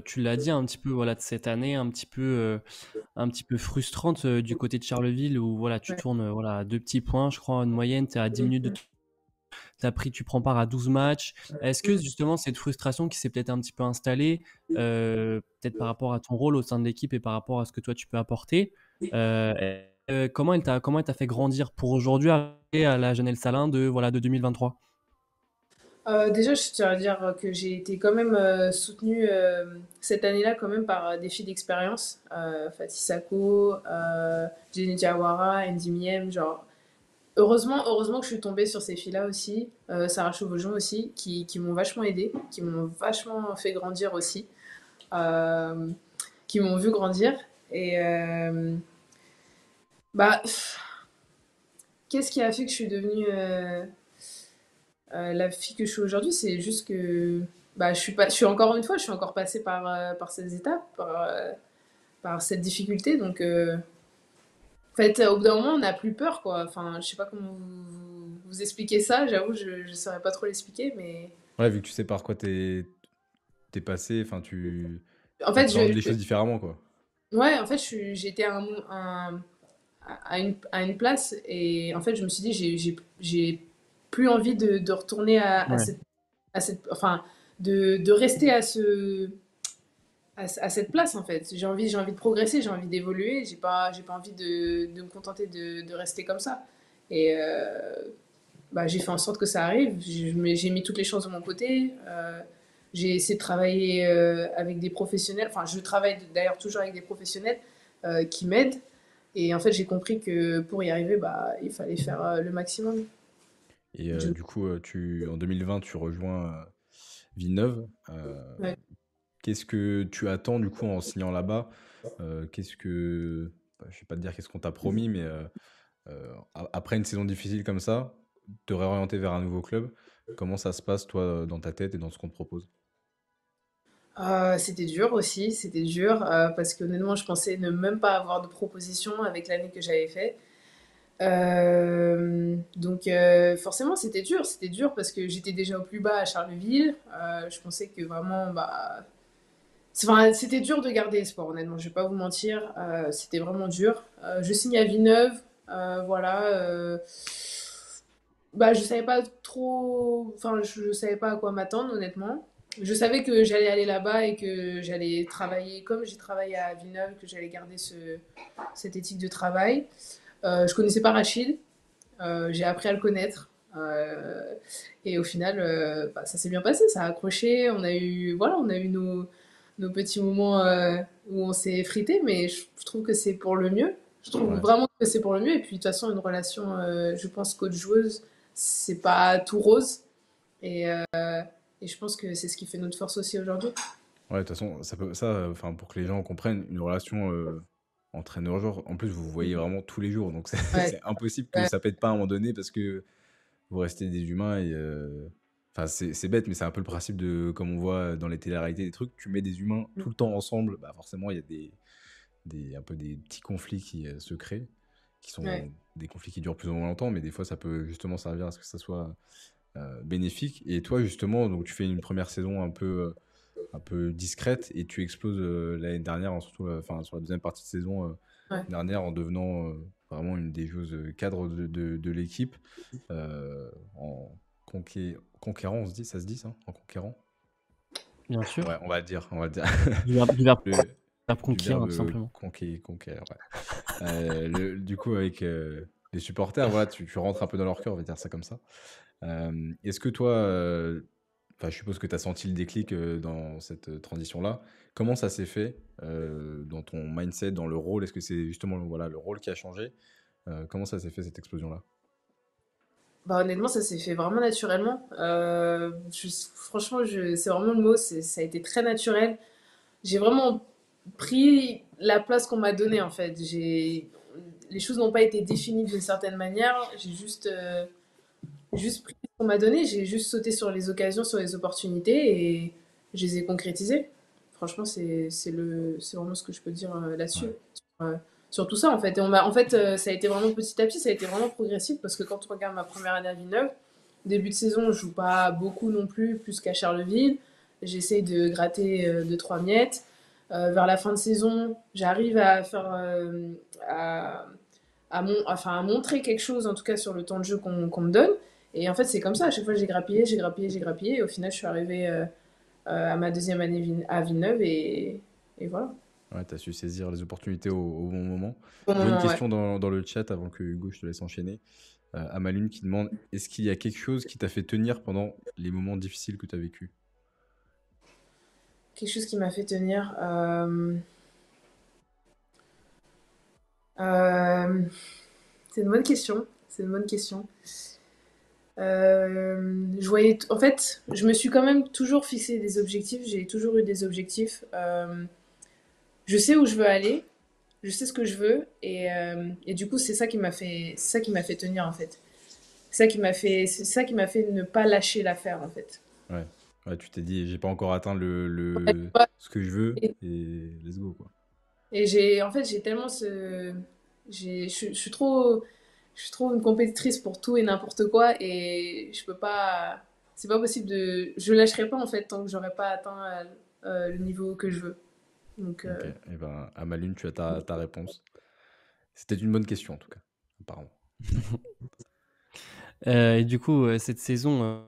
tu l'as dit un petit peu, voilà, de cette année un petit peu frustrante du côté de Charleville où voilà, tu Ouais. tournes voilà, à 2 petits points, je crois, en moyenne, tu es à 10 minutes tu prends part à 12 matchs. Est-ce que justement cette frustration qui s'est peut-être un petit peu installée, peut-être par rapport à ton rôle au sein de l'équipe et par rapport à ce que toi tu peux apporter, euh, comment elle t'a fait grandir pour aujourd'hui arriver à la Janelle Salin de 2023? Déjà, je tiens à dire que j'ai été quand même soutenue cette année-là quand même par des filles d'expérience. Fatih Sako, Jenny Diawara, Andy Miem, genre. Heureusement que je suis tombée sur ces filles-là aussi, Sarah Chevaujon aussi, qui m'ont vachement aidée, qui m'ont vachement fait grandir aussi, euh, qui m'ont vu grandir. Et bah, qu'est-ce qui a fait que je suis devenue la fille que je suis aujourd'hui? C'est juste que bah, je suis encore une fois, je suis encore passée par ces étapes, par cette difficulté. Donc, en fait, au bout d'un moment, on n'a plus peur, quoi. Enfin, je sais pas comment vous expliquer ça. J'avoue, je ne saurais pas trop l'expliquer, mais Ouais, vu que tu sais par quoi t'es passé, en tu fait, appréhendes les choses différemment, quoi. ouais, en fait, j'étais à une place et en fait, je me suis dit, j'ai plus envie de retourner Ouais. enfin, de rester à cette place, en fait. J'ai envie de progresser, j'ai envie d'évoluer, j'ai pas envie de me contenter de rester comme ça. Et bah, j'ai fait en sorte que ça arrive. J'ai mis toutes les chances de mon côté. J'ai essayé de travailler avec des professionnels. Enfin, je travaille d'ailleurs toujours avec des professionnels qui m'aident. Et en fait, j'ai compris que pour y arriver, bah, il fallait faire le maximum. Et Je- du coup, en 2020, tu rejoins Villeneuve. ouais. Qu'est-ce que tu attends du coup en signant là-bas? Je vais pas te dire qu'est-ce qu'on t'a promis, mais après une saison difficile comme ça, te réorienter vers un nouveau club, comment ça se passe toi dans ta tête et dans ce qu'on te propose? C'était dur aussi, c'était dur parce qu'honnêtement, je pensais ne même pas avoir de proposition avec l'année que j'avais fait. Donc forcément, c'était dur parce que j'étais déjà au plus bas à Charleville. Je pensais que vraiment, bah, enfin, c'était dur de garder espoir, honnêtement, je vais pas vous mentir. C'était vraiment dur. Je signe à Villeneuve, voilà. Bah, je savais pas trop. Enfin, je savais pas à quoi m'attendre, honnêtement. Je savais que j'allais aller là-bas et que j'allais travailler comme j'ai travaillé à Villeneuve, que j'allais garder cette éthique de travail. Je connaissais pas Rachid, j'ai appris à le connaître. Et au final, bah, ça s'est bien passé, ça a accroché. On a eu nos petits moments où on s'est frité, mais je trouve que c'est pour le mieux. Je trouve Ouais. vraiment que c'est pour le mieux. Et puis de toute façon, une relation, je pense, coach-joueuse, c'est pas tout rose. Et, euh, et je pense que c'est ce qui fait notre force aussi aujourd'hui. Ouais, de toute façon, enfin, pour que les gens comprennent, une relation entraîneur-joueur, en plus, vous vous voyez vraiment tous les jours, donc c'est Ouais, c'est impossible que ouais, ça pète pas à un moment donné parce que vous restez des humains et enfin, c'est bête, mais c'est un peu le principe de, comme on voit dans les télé-réalités, des trucs, tu mets des humains tout le temps ensemble, bah forcément, il y a un peu des petits conflits qui se créent, qui sont ouais. des conflits qui durent plus ou moins longtemps, mais des fois, ça peut justement servir à ce que ça soit bénéfique. Et toi, justement, donc tu fais une première saison un peu discrète et tu exploses l'année dernière, surtout enfin, sur la deuxième partie de saison Ouais. dernière, en devenant vraiment une des joueuses cadres de l'équipe. En conquérant, ça se dit ça? En conquérant? Bien sûr. Ouais, on va le dire, on va le dire. Du verbe Le, du conquérir, verbe tout simplement. conquérir, ouais. Du coup, avec les supporters, voilà, tu rentres un peu dans leur cœur, on va dire ça comme ça. Est-ce que toi, enfin, je suppose que tu as senti le déclic dans cette transition-là. Comment ça s'est fait dans ton mindset, dans le rôle? Est-ce que c'est justement voilà, le rôle qui a changé? Comment ça s'est fait cette explosion-là? Bah, honnêtement, ça s'est fait vraiment naturellement. Franchement, c'est vraiment le mot, ça a été très naturel. J'ai vraiment pris la place qu'on m'a donnée en fait. Les choses n'ont pas été définies d'une certaine manière. J'ai juste pris ce qu'on m'a donné. J'ai juste sauté sur les occasions, sur les opportunités et je les ai concrétisées. Franchement, c'est vraiment ce que je peux dire là-dessus. Ouais. Sur tout ça en fait. Ça a été vraiment petit à petit, ça a été vraiment progressif parce que quand on regarde ma première année à Villeneuve, début de saison, je joue pas beaucoup non plus qu'à Charleville. J'essaie de gratter 2-3 miettes. Vers la fin de saison, j'arrive à faire à montrer quelque chose en tout cas sur le temps de jeu qu'on me donne. Et en fait, c'est comme ça. À chaque fois, j'ai grappillé, j'ai grappillé, j'ai grappillé. Et au final, je suis arrivée à ma deuxième année à Villeneuve et voilà. Ouais, tu as su saisir les opportunités au bon moment. Bon Je vois une moment, ouais. question dans le chat avant que Hugo, je te laisse enchaîner. Amalune qui demande est-ce qu'il y a quelque chose qui t'a fait tenir pendant les moments difficiles que tu as vécu? Quelque chose qui m'a fait tenir. Euh, c'est une bonne question. C'est une bonne question. En fait, je me suis quand même toujours fixé des objectifs. J'ai toujours eu des objectifs. Je sais où je veux aller. Je sais ce que je veux. Et du coup, c'est ça qui m'a fait tenir en fait. C'est ça qui m'a fait ne pas lâcher l'affaire en fait. Ouais. Ouais, tu t'es dit, j'ai pas encore atteint Ouais. ce que je veux Et, et let's go, quoi. et en fait, j'ai tellement ce, je suis trop une compétitrice pour tout et n'importe quoi et je peux pas, c'est pas possible je lâcherai pas en fait tant que j'aurai pas atteint le niveau que je veux. Donc, Ok, et ben, Amalune, tu as ta réponse. C'était une bonne question, en tout cas, apparemment. Et du coup, cette saison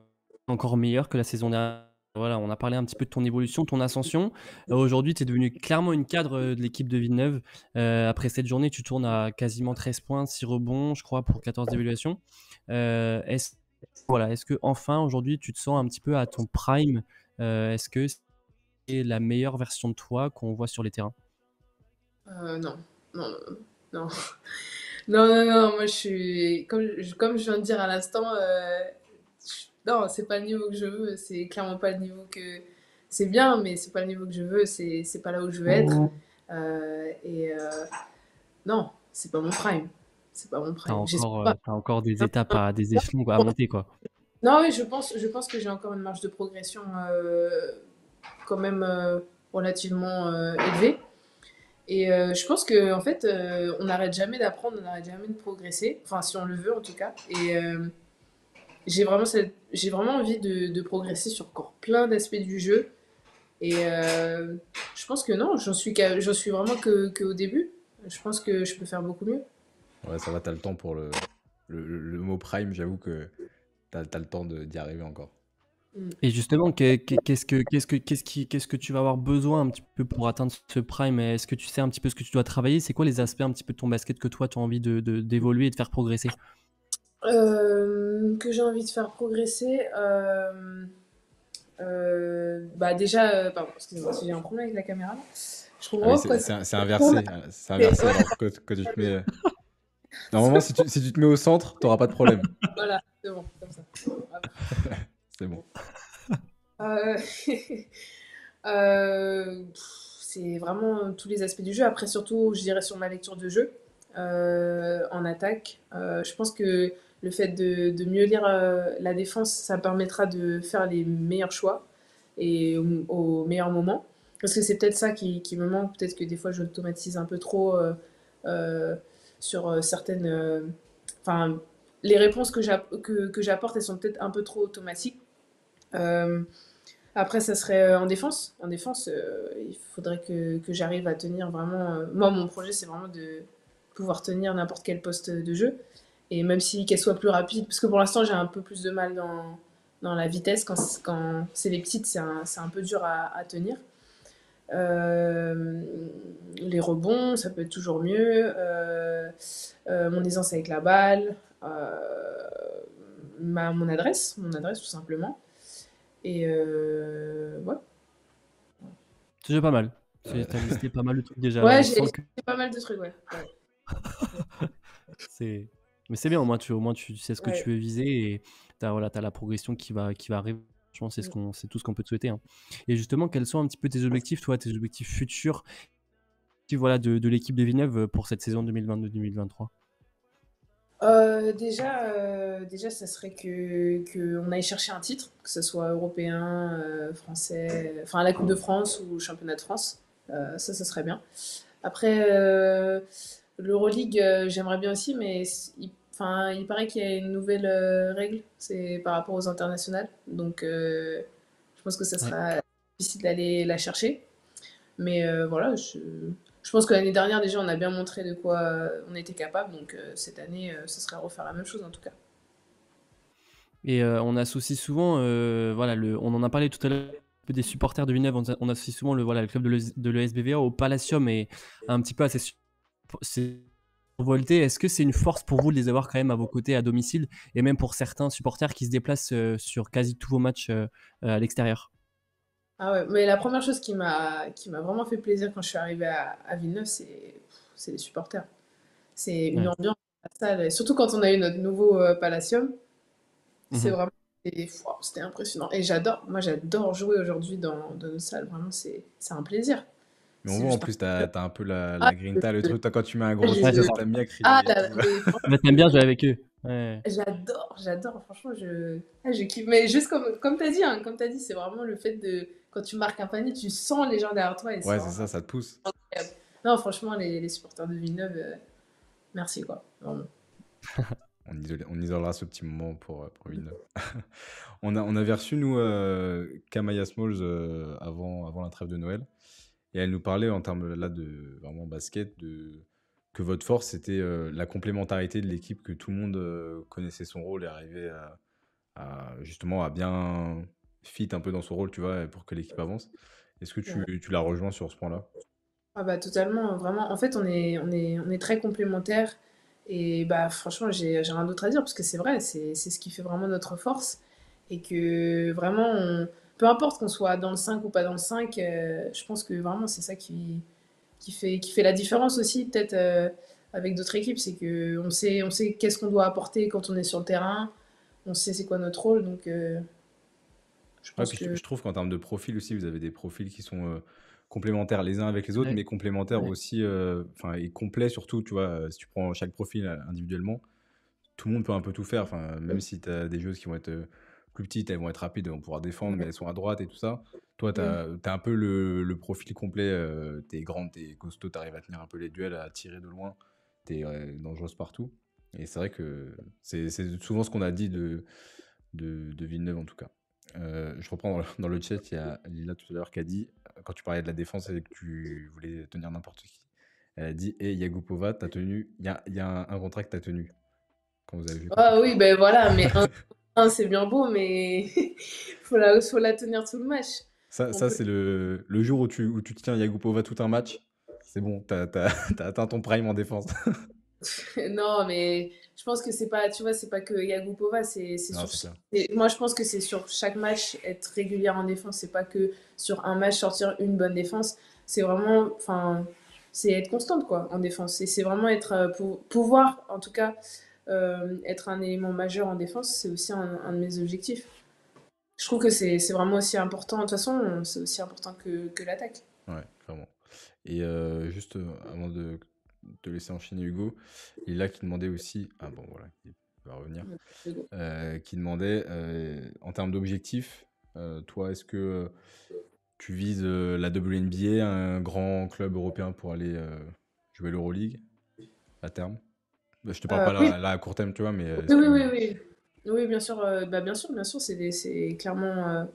encore meilleure que la saison dernière. Voilà, on a parlé un petit peu de ton évolution, ton ascension. Aujourd'hui, tu es devenu clairement une cadre de l'équipe de Villeneuve. Après cette journée, tu tournes à quasiment 13 points, 6 rebonds, je crois, pour 14 d'évaluation. Est-ce que enfin, aujourd'hui, tu te sens un petit peu à ton prime? Est-ce que c'est la meilleure version de toi qu'on voit sur les terrains? non, non, non, non, non, non, moi je suis, comme je viens de dire à l'instant, non, c'est pas le niveau que je veux, c'est clairement pas le niveau que, c'est bien, mais c'est pas le niveau que je veux, c'est pas là où je veux être. Et non, c'est pas mon prime. C'est pas mon Tu as prime. J'espère encore, pas. t'as encore des étapes, des échelons à monter, quoi. Non, oui, je pense que j'ai encore une marge de progression quand même relativement élevée. Et je pense que en fait, on n'arrête jamais d'apprendre, on n'arrête jamais de progresser. Enfin, si on le veut en tout cas. Et j'ai vraiment envie de progresser sur encore plein d'aspects du jeu. Et je pense que non, j'en suis vraiment que au début. Je pense que je peux faire beaucoup mieux. Ouais, ça va, t'as le temps pour le mot prime, j'avoue que t'as le temps d'y arriver encore. Mm. Et justement, qu'est-ce que tu vas avoir besoin un petit peu pour atteindre ce prime? Est-ce que tu sais un petit peu ce que tu dois travailler? C'est quoi les aspects un petit peu de ton basket que toi, tu as envie d'évoluer et de faire progresser? Que j'ai envie de faire progresser. Bah déjà, pardon, excusez-moi si j'ai un problème avec la caméra. Je Ah oui, comprends pourquoi c'est inversé. C'est inversé. ouais, Alors, quand tu te mets. Normalement, si tu te mets au centre, t'auras pas de problème. voilà, c'est bon, comme ça. Hop. C'est bon. Euh, c'est vraiment tous les aspects du jeu. Après, surtout, je dirais sur ma lecture de jeu en attaque. Je pense que le fait de mieux lire la défense, ça me permettra de faire les meilleurs choix et au meilleur moment. Parce que c'est peut-être ça qui me manque. Peut-être que des fois, j'automatise un peu trop euh, sur certaines. enfin, les réponses que j'apporte, elles sont peut-être un peu trop automatiques. Euh, Après, ça serait en défense. En défense, il faudrait que j'arrive à tenir vraiment. Moi, mon projet, c'est vraiment de pouvoir tenir n'importe quel poste de jeu. Et même si qu'elle soit plus rapide, parce que pour l'instant, j'ai un peu plus de mal dans la vitesse. Quand c'est les petites, c'est un peu dur à tenir. Euh, les rebonds, ça peut être toujours mieux. Mon aisance avec la balle. Mon adresse tout simplement. Et ouais. C'est déjà pas mal. T'as listé pas mal de trucs déjà. Ouais, On j'ai sent que pas mal de trucs, ouais. c'est. Mais c'est bien, au moins tu sais ce que Ouais. tu veux viser et t'as la progression qui va arriver. Je pense que c'est tout ce qu'on peut te souhaiter, hein. Et justement, quels sont un petit peu tes objectifs, toi, tes objectifs futurs voilà, de l'équipe de Villeneuve pour cette saison 2022-2023? Déjà, ça serait que on aille chercher un titre, que ce soit européen, français, enfin la Coupe de France ou championnat de France. Ça serait bien. Après, l'Euroleague, j'aimerais bien aussi, mais enfin, il paraît qu'il y a une nouvelle règle, c'est par rapport aux internationales. Donc, je pense que ça Ouais. sera difficile d'aller la chercher. Mais voilà, je pense que l'année dernière, déjà, on a bien montré de quoi on était capable. Donc, cette année, ce serait refaire la même chose, en tout cas. Et on associe souvent, voilà, on en a parlé tout à l'heure, un peu des supporters de Villeneuve, on associe souvent le club de l'ESBVA au Palacium et un petit peu à ces survoltés. Est-ce que c'est une force pour vous de les avoir quand même à vos côtés à domicile et même pour certains supporters qui se déplacent sur quasi tous vos matchs à l'extérieur? Ah ouais, mais la première chose qui m'a vraiment fait plaisir quand je suis arrivée à Villeneuve, c'est les supporters. C'est une Ouais. ambiance à la salle, et surtout quand on a eu notre nouveau Palacium, c'est Mhm. vraiment, c'était impressionnant. Et moi j'adore jouer aujourd'hui dans nos salles, vraiment, c'est un plaisir. Mais on C'est voit en juste un... plus, t'as un peu Ah, la grinta, le truc. Toi, quand tu mets un gros j'ai- Ouais, c'est titre, ça. t'aimes bien ah, crier et tout. Mais t'aimes bien jouer avec eux. Ouais. j'adore, franchement, je kiffe. Mais juste comme tu as dit, hein, comme tu dit, c'est vraiment le fait de, quand tu marques un panier, tu sens les gens derrière toi et c'est Ouais, c'est vraiment ça, ça te pousse. incroyable. Non, franchement, les supporters de Villeneuve, merci quoi. Vraiment. On isolera ce petit moment pour Villeneuve. On avait reçu, nous, Kamaya Smalls avant la trêve de Noël. Et elle nous parlait en termes là de vraiment basket, que votre force, c'était la complémentarité de l'équipe, que tout le monde connaissait son rôle et arrivait justement à bien fit un peu dans son rôle, tu vois, pour que l'équipe avance. Est-ce que Ouais. tu la rejoins sur ce point-là? Ah bah totalement, vraiment. En fait, on est très complémentaires et bah franchement, j'ai rien d'autre à dire parce que c'est vrai, c'est ce qui fait vraiment notre force et que vraiment, peu importe qu'on soit dans le 5 ou pas dans le 5, je pense que vraiment c'est ça qui fait la différence aussi peut-être avec d'autres équipes, c'est que on sait qu'est-ce qu'on doit apporter quand on est sur le terrain, on sait c'est quoi notre rôle, donc je Ouais, pense puis que je trouve qu'en termes de profil aussi, vous avez des profils qui sont complémentaires les uns avec les autres, Ouais. mais complémentaires Ouais. aussi, enfin, et complets surtout, tu vois, si tu prends chaque profil individuellement, tout le monde peut un peu tout faire, enfin, même si tu as des joueuses qui vont être plus petites, elles vont être rapides, elles vont pouvoir défendre, mais elles sont à droite et tout ça. Toi, tu Mm. as un peu le profil complet, t'es grande, t'es costaud, t'arrives à tenir un peu les duels, à tirer de loin, t'es dangereuse partout. Et c'est vrai que c'est souvent ce qu'on a dit de Villeneuve en tout cas. Je reprends dans le chat, il y a Lila tout à l'heure qui a dit, quand tu parlais de la défense et que tu voulais tenir n'importe qui, elle a dit, et Yagupova, t'as tenu, il y a un contrat que t'as tenu quand vous avez joué contre Ah l'équipe. oui, ben voilà, mais un, c'est bien beau, mais faut la tenir tout le match. On Ça peut... c'est le jour où tu tiens Yagupova tout un match, c'est bon, t'as atteint ton prime en défense. Non, mais je pense que c'est pas, tu vois, c'est pas que Yagupova, c'est Non, sur. c'est clair. Moi, je pense que c'est sur chaque match être régulière en défense. C'est pas que sur un match sortir une bonne défense. C'est vraiment, enfin, c'est être constante quoi en défense. Et c'est vraiment être pour pouvoir, en tout cas, être un élément majeur en défense. C'est aussi un de mes objectifs. Je trouve que c'est vraiment aussi important. De toute façon, c'est aussi important que l'attaque. Ouais, clairement. Et juste avant de te laisser enchaîner, Hugo, il y a là qui demandait aussi, ah bon voilà, il va revenir, qui demandait en termes d'objectifs, toi, est-ce que tu vises la WNBA, un grand club européen pour aller jouer l'Euroleague à terme? Je te parle pas Oui, là à court terme, tu vois, mais est-ce oui, que. oui, oui, oui. Oui, bien sûr, bien sûr, c'est clairement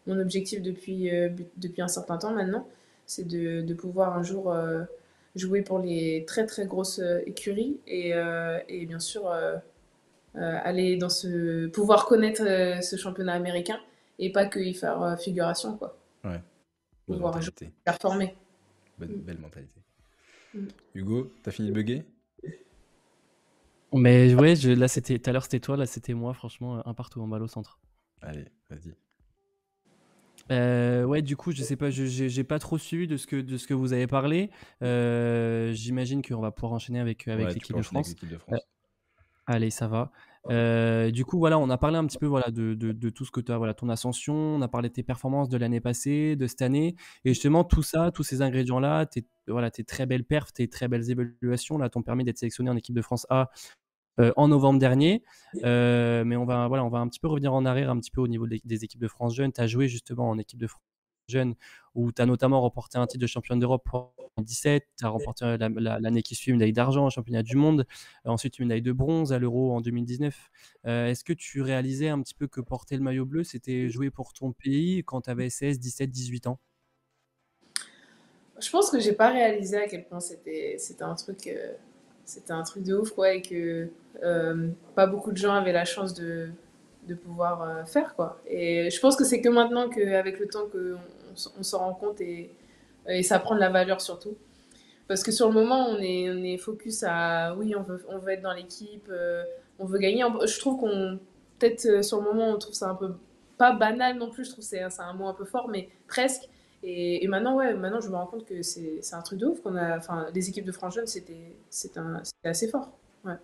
mon objectif depuis un certain temps maintenant. C'est de pouvoir un jour jouer pour les très très grosses écuries et bien sûr aller pouvoir connaître ce championnat américain et pas que y faire figuration, quoi. Ouais, bonne Pouvoir jouer, mentalité. performer. Mm, Belle mentalité. mm. Hugo, t'as fini de bugger? Mais ouais, là, tout à l'heure, c'était toi, là, c'était moi, franchement, un partout en balle au centre. Allez, vas-y. Ouais, du coup, je sais pas, j'ai pas trop suivi de ce que vous avez parlé. J'imagine qu'on va pouvoir enchaîner avec Ouais, tu l'équipe peux de enchaîner avec France. l'équipe de Euh, France. Allez, ça va. Du coup, voilà, on a parlé un petit peu voilà, de tout ce que tu as, voilà, ton ascension, on a parlé de tes performances de l'année passée, de cette année. Et justement, tout ça, tous ces ingrédients-là, voilà, tes très belles perfs, tes très belles évaluations, là, t'ont permis d'être sélectionné en équipe de France A en novembre dernier. Mais on va un petit peu revenir en arrière, un petit peu au niveau des équipes de France jeunes. Tu as joué justement en équipe de France jeunes où tu as notamment remporté un titre de championne d'Europe en 2017. Tu as remporté l'année qui suit une médaille d'argent au championnat du monde. Ensuite, une médaille de bronze à l'Euro en 2019. Est-ce que tu réalisais un petit peu que porter le maillot bleu, c'était jouer pour ton pays quand tu avais 16, 17, 18 ans? Je pense que j'ai pas réalisé à quel point c'était un truc de ouf, quoi, et que pas beaucoup de gens avaient la chance de pouvoir faire, quoi. Et je pense que c'est que maintenant qu'avec le temps on s'en rend compte et ça prend de la valeur surtout. Parce que sur le moment, on est focus à oui, on veut être dans l'équipe, on veut gagner. Je trouve peut-être sur le moment, on trouve ça un peu, pas banal non plus, je trouve que c'est un mot un peu fort, mais presque. Et maintenant, ouais, maintenant je me rends compte que c'est un truc de ouf qu'on a. Enfin, les équipes de France Jeunes, c'était assez fort. Ouais.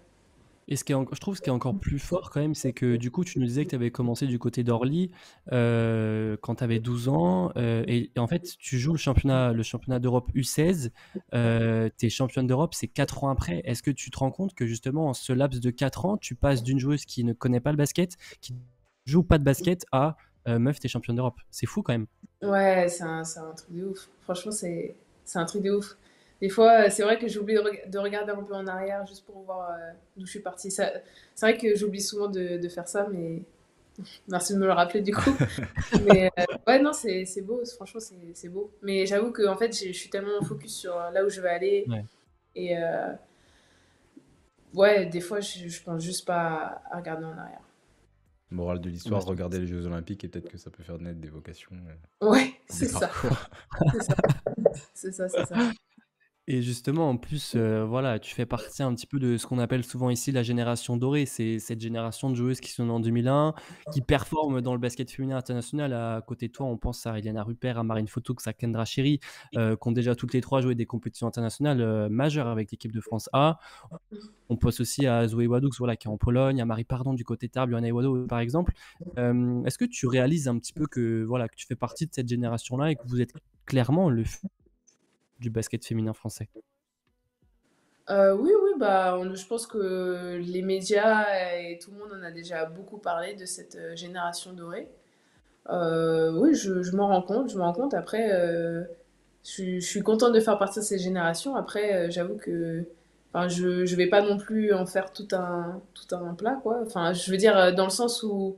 Et je trouve ce qui est encore plus fort quand même, c'est que du coup, tu nous disais que tu avais commencé du côté d'Orly quand tu avais 12 ans. Et en fait, tu joues le championnat d'Europe U16. Tu es championne d'Europe, c'est 4 ans après. Est-ce que tu te rends compte que justement, en ce laps de 4 ans, tu passes d'une joueuse qui ne connaît pas le basket, qui joue pas de basket, à meuf, t'es championne d'Europe? C'est fou quand même. Ouais, c'est un truc de ouf. Franchement, c'est un truc de ouf. Des fois, c'est vrai que j'oublie de regarder un peu en arrière juste pour voir d'où je suis partie. C'est vrai que j'oublie souvent de faire ça, mais merci de me le rappeler du coup. Mais ouais, non, c'est beau. Franchement, c'est beau. Mais j'avoue que en fait, je suis tellement focus sur là où je vais aller. Ouais. Et ouais, des fois, je pense juste pas à regarder en arrière. Morale de Bah, l'histoire, regardez les Jeux Olympiques et peut-être que ça peut faire naître des vocations, Ouais, des c'est ça. parcours. C'est ça. C'est ça, c'est ça. Et justement, en plus, voilà, tu fais partie un petit peu de ce qu'on appelle souvent ici la génération dorée. C'est cette génération de joueuses qui sont nées en 2001, qui performent dans le basket féminin international. À côté de toi, on pense à Eliana Rupert, à Marine Fotoux, à Kendra Cherry, qui ont déjà toutes les trois joué des compétitions internationales majeures avec l'équipe de France A. On pense aussi à Zoé Wadux, voilà, qui est en Pologne, à Marie Pardon du côté Tarbes, Johanna Iwado, par exemple. Est-ce que tu réalises un petit peu que, voilà, que tu fais partie de cette génération-là et que vous êtes clairement le futur du basket féminin français? Oui, oui, je pense que les médias et tout le monde en a déjà beaucoup parlé de cette génération dorée. Oui, je m'en rends compte, je me rends compte. Après, je suis contente de faire partie de cette génération. Après, j'avoue que enfin, je vais pas non plus en faire tout un plat, quoi. Enfin, je veux dire, dans le sens où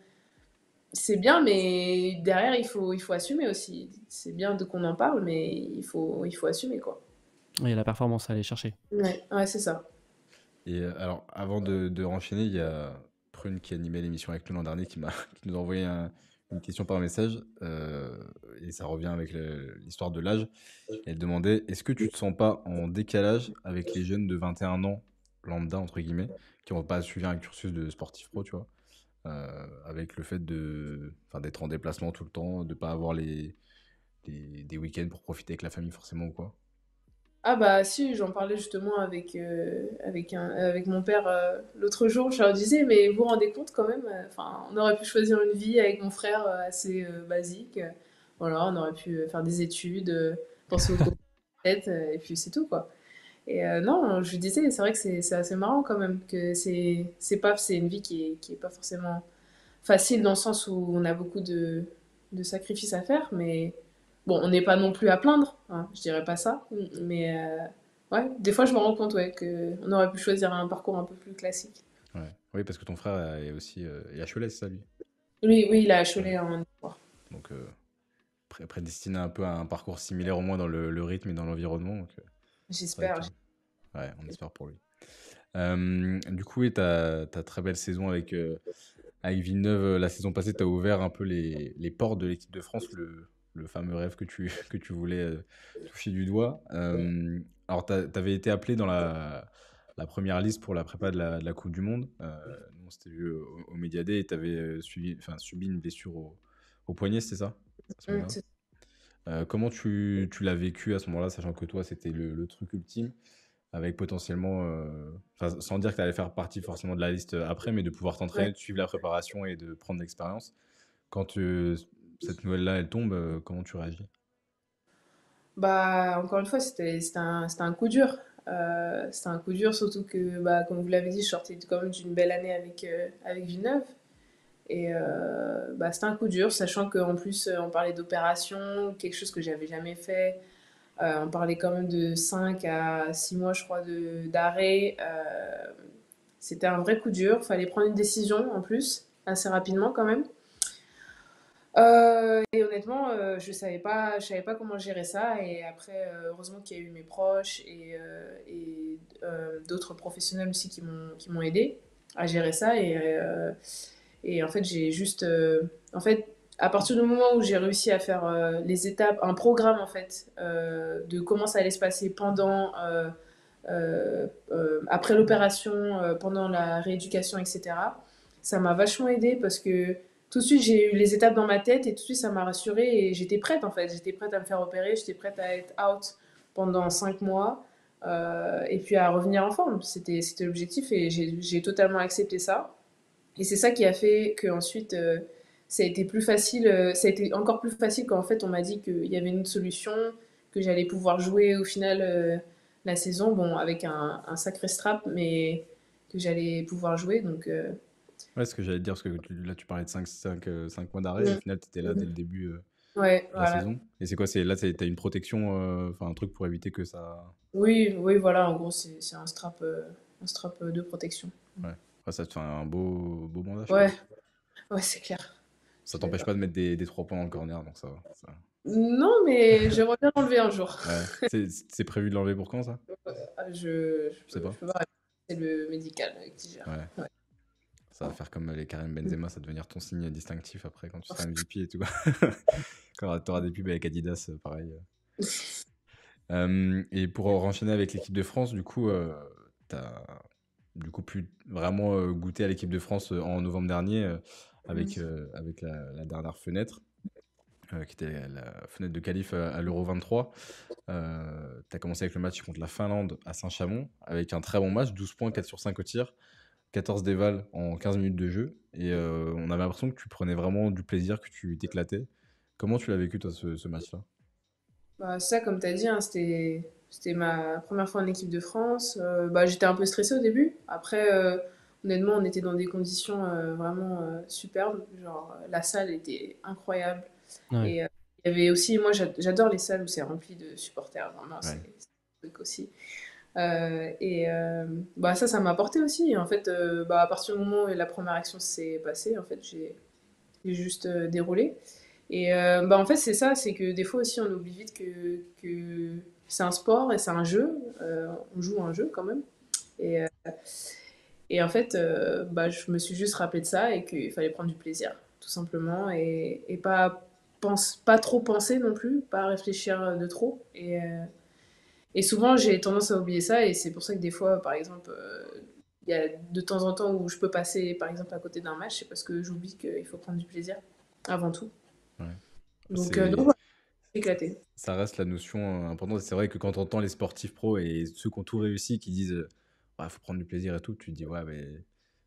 c'est bien, mais derrière, il faut assumer aussi. C'est bien qu'on en parle, mais il faut assumer, quoi. Il y a la performance à aller chercher. Ouais, ouais, c'est ça. Et alors, avant de renchaîner, il y a Prune qui animait l'émission avec nous l'an dernier qui nous a envoyé une question par message. Et ça revient avec l'histoire de l'âge. Elle demandait, est-ce que tu te sens pas en décalage avec les jeunes de 21 ans, lambda, entre guillemets, qui n'ont pas suivi un cursus de sportif pro, tu vois, avec le fait enfin, d'être en déplacement tout le temps, de pas avoir des week-ends pour profiter avec la famille forcément ou quoi. Ah bah si, j'en parlais justement avec mon père l'autre jour. Je leur disais, mais vous vous rendez compte quand même, enfin, on aurait pu choisir une vie avec mon frère assez basique. Voilà, on aurait pu faire des études, penser aux cours de tête, et puis c'est tout, quoi. Et non, je lui disais, c'est vrai que c'est assez marrant quand même, que c'est une vie qui est pas forcément facile dans le sens où on a beaucoup de sacrifices à faire, mais bon, on n'est pas non plus à plaindre, hein, je dirais pas ça, mais Ouais, des fois, je me rends compte, ouais, qu'on aurait pu choisir un parcours un peu plus classique. Ouais. Oui, parce que ton frère est aussi est à Cholet, c'est ça, lui? Oui, oui, il a Ouais. Cholet en histoire. Donc, prédestiné un peu à un parcours similaire, au moins dans le rythme et dans l'environnement. Donc, c'est vrai J'espère. que, ouais, on espère pour lui. Du coup, et ta très belle saison avec Villeneuve, la saison passée, tu as ouvert un peu les portes de l'équipe de France, le fameux rêve que que tu voulais toucher du doigt. Alors, tu avais été appelé dans la première liste pour la prépa de la Coupe du Monde. Nous, on s'était vu au Media Day et tu avais subi une blessure au poignet, c'était ça, à ce moment-là? C'est Comment tu l'as vécu à ce moment-là, sachant que toi, c'était le truc ultime, avec potentiellement, enfin, sans dire que tu allais faire partie forcément de la liste après, mais de pouvoir ouais. t'entraîner, de suivre la préparation et de prendre l'expérience. Quand cette nouvelle-là, elle tombe, comment tu réagis? Bah, encore une fois, c'était un coup dur. C'était un coup dur, surtout que, bah, comme vous l'avez dit, je sortais quand même d'une belle année avec Villeneuve. Et bah, c'était un coup dur, sachant qu'en plus, on parlait d'opération, quelque chose que j'avais jamais fait. On parlait quand même de 5 à 6 mois, je crois, d'arrêt. C'était un vrai coup dur. Fallait prendre une décision en plus, assez rapidement quand même. Et honnêtement, je savais pas comment gérer ça. Et après, heureusement qu'il y a eu mes proches et d'autres professionnels aussi qui m'ont aidé à gérer ça. Et en fait, en fait, à partir du moment où j'ai réussi à faire les étapes, un programme en fait, de comment ça allait se passer après l'opération, pendant la rééducation, etc. Ça m'a vachement aidé parce que tout de suite j'ai eu les étapes dans ma tête et tout de suite ça m'a rassurée et j'étais prête en fait. J'étais prête à me faire opérer, j'étais prête à être out pendant 5 mois et puis à revenir en forme. C'était l'objectif et j'ai totalement accepté ça. Et c'est ça qui a fait que ensuite ça a été plus facile, ça a été encore plus facile quand en fait on m'a dit qu'il y avait une autre solution, que j'allais pouvoir jouer au final la saison, bon avec un sacré strap, mais que j'allais pouvoir jouer. Donc Ouais, ce que j'allais te dire, parce que là, tu parlais de 5 mois d'arrêt, et au mm, final, tu étais là dès le début ouais, de la voilà. saison. Et c'est quoi? Là, tu as une protection, enfin, un truc pour éviter que ça. Oui, oui, voilà, en gros c'est un strap de protection. Ouais. Après, ça te fait un beau bandage, quoi. Ouais, ouais, c'est clair. Je Ça suis t'empêche d'accord. pas de mettre des 3 points dans le corner, donc ça va. Non, mais j'aimerais bien l'enlever un jour. Ouais. C'est prévu de l'enlever pour quand, ça? Je sais Je pas. peux voir, c'est le médical qui gère. Ouais. Ouais. Ça va faire comme les Karim Benzema, ça va devenir ton signe distinctif après quand tu seras MVP et tout. Quand tu auras des pubs avec Adidas, pareil. Et pour enchaîner avec l'équipe de France, du coup, tu as du coup pu vraiment goûter à l'équipe de France en novembre dernier avec la dernière fenêtre, qui était la fenêtre de qualif à l'Euro 23. Tu as commencé avec le match contre la Finlande à Saint-Chamond avec un très bon match, 12 points, 4 sur 5 au tir, 14 dévals en 15 minutes de jeu. Et on avait l'impression que tu prenais vraiment du plaisir, que tu t'éclatais. Comment tu l'as vécu, toi, ce match-là? Bah, ça, comme tu as dit, hein, c'était ma première fois en équipe de France. Bah, j'étais un peu stressée au début. Après, honnêtement, on était dans des conditions vraiment superbes. Genre, la salle était incroyable. Ouais. Et il y avait aussi, moi, j'adore les salles où c'est rempli de supporters. Vraiment, Ouais. c'est un truc aussi. Bah, ça m'a apporté aussi. Et en fait, bah, à partir du moment où la première action s'est passée, en fait, j'ai juste déroulé. Et bah, en fait, c'est ça, c'est que des fois aussi, on oublie vite que c'est un sport et c'est un jeu. On joue à un jeu quand même. Et, euh, et en fait, bah, je me suis juste rappelé de ça et qu'il fallait prendre du plaisir, tout simplement. Et pas trop penser non plus, pas réfléchir de trop. Et souvent, j'ai tendance à oublier ça. Et c'est pour ça que des fois, par exemple, il y a de temps en temps où je peux passer, par exemple, à côté d'un match, c'est parce que j'oublie qu'il faut prendre du plaisir avant tout. Ouais. Donc C'est voilà, éclaté. Ça reste la notion importante. C'est vrai que quand on entend les sportifs pros et ceux qui ont tout réussi qui disent ouais, faut prendre du plaisir et tout, tu te dis ouais, mais.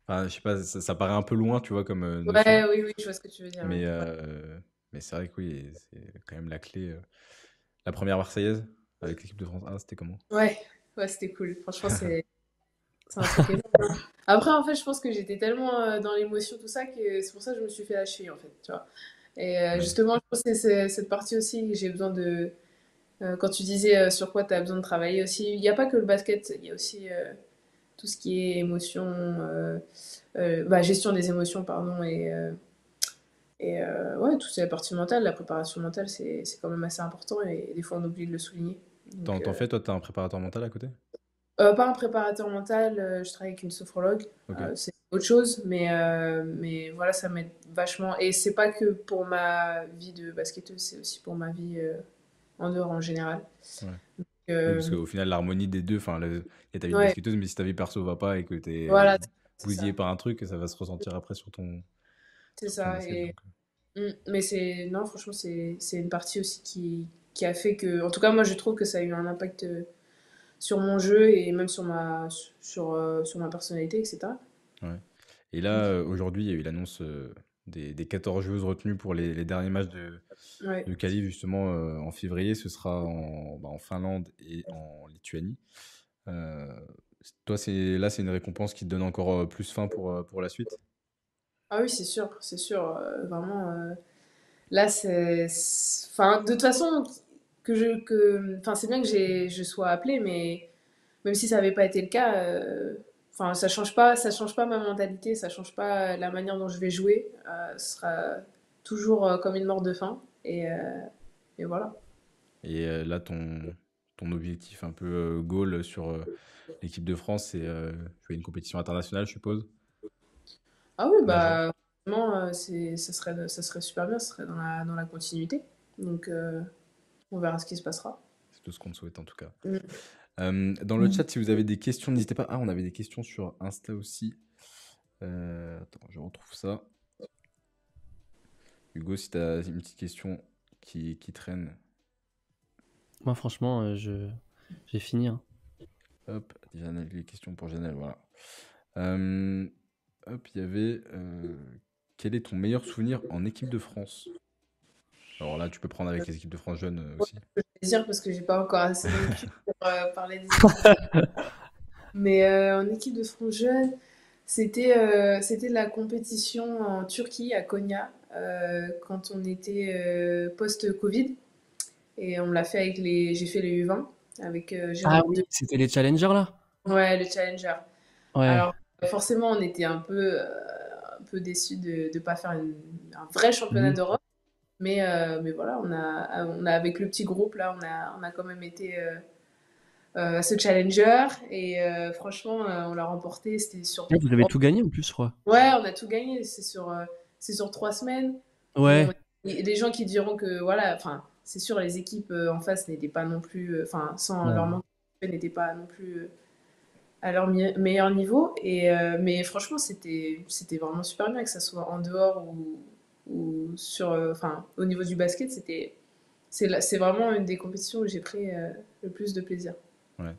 Enfin, je sais pas, ça paraît un peu loin, tu vois, comme notion. Ouais, oui, oui, je vois ce que tu veux dire. Ouais, Mais, ouais. mais c'est vrai que oui, c'est quand même la clé. La première Marseillaise avec l'équipe de France A, c'était comment? Ouais, ouais, c'était cool. Franchement, c'est un truc énorme. Après, en fait, je pense que j'étais tellement dans l'émotion, tout ça, que c'est pour ça que je me suis fait lâcher, en fait, tu vois. Et Ouais, justement, je pense que c'est cette partie aussi que j'ai besoin Quand tu disais sur quoi tu as besoin de travailler aussi, il n'y a pas que le basket, il y a aussi tout ce qui est émotion, gestion des émotions, pardon, ouais, toute la partie mentale, la préparation mentale, c'est quand même assez important et des fois on oublie de le souligner. Donc, T'en fais, toi, t'as un préparateur mental à côté? pas un préparateur mental, je travaille avec une sophrologue, Ok. c'est autre chose, mais voilà, ça m'aide vachement. Et c'est pas que pour ma vie de basketteuse, c'est aussi pour ma vie en dehors en général. Ouais. Oui, parce Euh, qu'au final, l'harmonie des deux, enfin, il y a ta vie de ouais, basketteuse, mais si ta vie perso va pas et que voilà, t'es c'est bousillé ça. par un truc, ça va se ressentir après C'est sur ton ça. basket. Donc. Mais non, franchement, c'est une partie aussi qui a fait que, en tout cas, moi, je trouve que ça a eu un impact sur mon jeu et même sur ma personnalité, etc. Ouais. Et là, aujourd'hui, il y a eu l'annonce des 14 joueuses retenues pour les derniers matchs Ouais. de qualif, justement, en février. Ce sera en Finlande et en Lituanie. Euh, Toi, c'est une récompense qui te donne encore plus faim pour la suite? Ah oui, c'est sûr, vraiment. Là, enfin, de toute façon, enfin, c'est bien que je sois appelée, mais même si ça n'avait pas été le cas, enfin, ça change pas ma mentalité, ça change pas la manière dont je vais jouer. Ce sera toujours comme une mort de faim. Et voilà. Et là, ton objectif un peu goal sur l'équipe de France, c'est jouer une compétition internationale, je suppose, Ah oui, majeure. bah, vraiment, ça serait super bien, ça serait dans la continuité. Donc, on verra ce qui se passera. C'est tout ce qu'on te souhaite en tout cas. Mm. Dans le chat, si vous avez des questions, n'hésitez pas. Ah, on avait des questions sur Insta aussi. Attends, je retrouve ça. Hugo, si tu as une petite question qui traîne, Moi, franchement, j'ai fini, hein. hop, Janelle, les questions pour Janelle, voilà. Euh, Hop, il y avait quel est ton meilleur souvenir en équipe de France? Alors là, tu peux prendre avec les équipes de France jeunes Ouais, aussi. je vais dire parce que j'ai pas encore assez de recul pour parler des équipes. Mais en équipe de France jeune, c'était la compétition en Turquie, à Konya, quand on était post-Covid. Et on l'a fait avec j'ai fait les U20 avec Ah Jérôme oui, de. c'était les challengers là? Ouais, le Challenger. Ouais. Alors, forcément, on était un peu déçus de ne pas faire un vrai championnat Mhm. d'Europe. Mais voilà, avec le petit groupe, là, on a quand même été à ce Challenger. Et franchement, on l'a remporté. C'était sur. Ouais, vous avez tout gagné en plus, je crois. Ouais, on a tout gagné. C'est sur 3 semaines. Bon, Ouais. les gens qui diront que, voilà, enfin, c'est sûr, les équipes en face n'étaient pas non plus. Enfin, sans leur Ouais. manque, n'étaient pas non plus à leur meilleur niveau. Mais franchement, c'était vraiment super bien, que ça soit en dehors ou sur, enfin, au niveau du basket, c'est vraiment une des compétitions où j'ai pris le plus de plaisir. Ouais.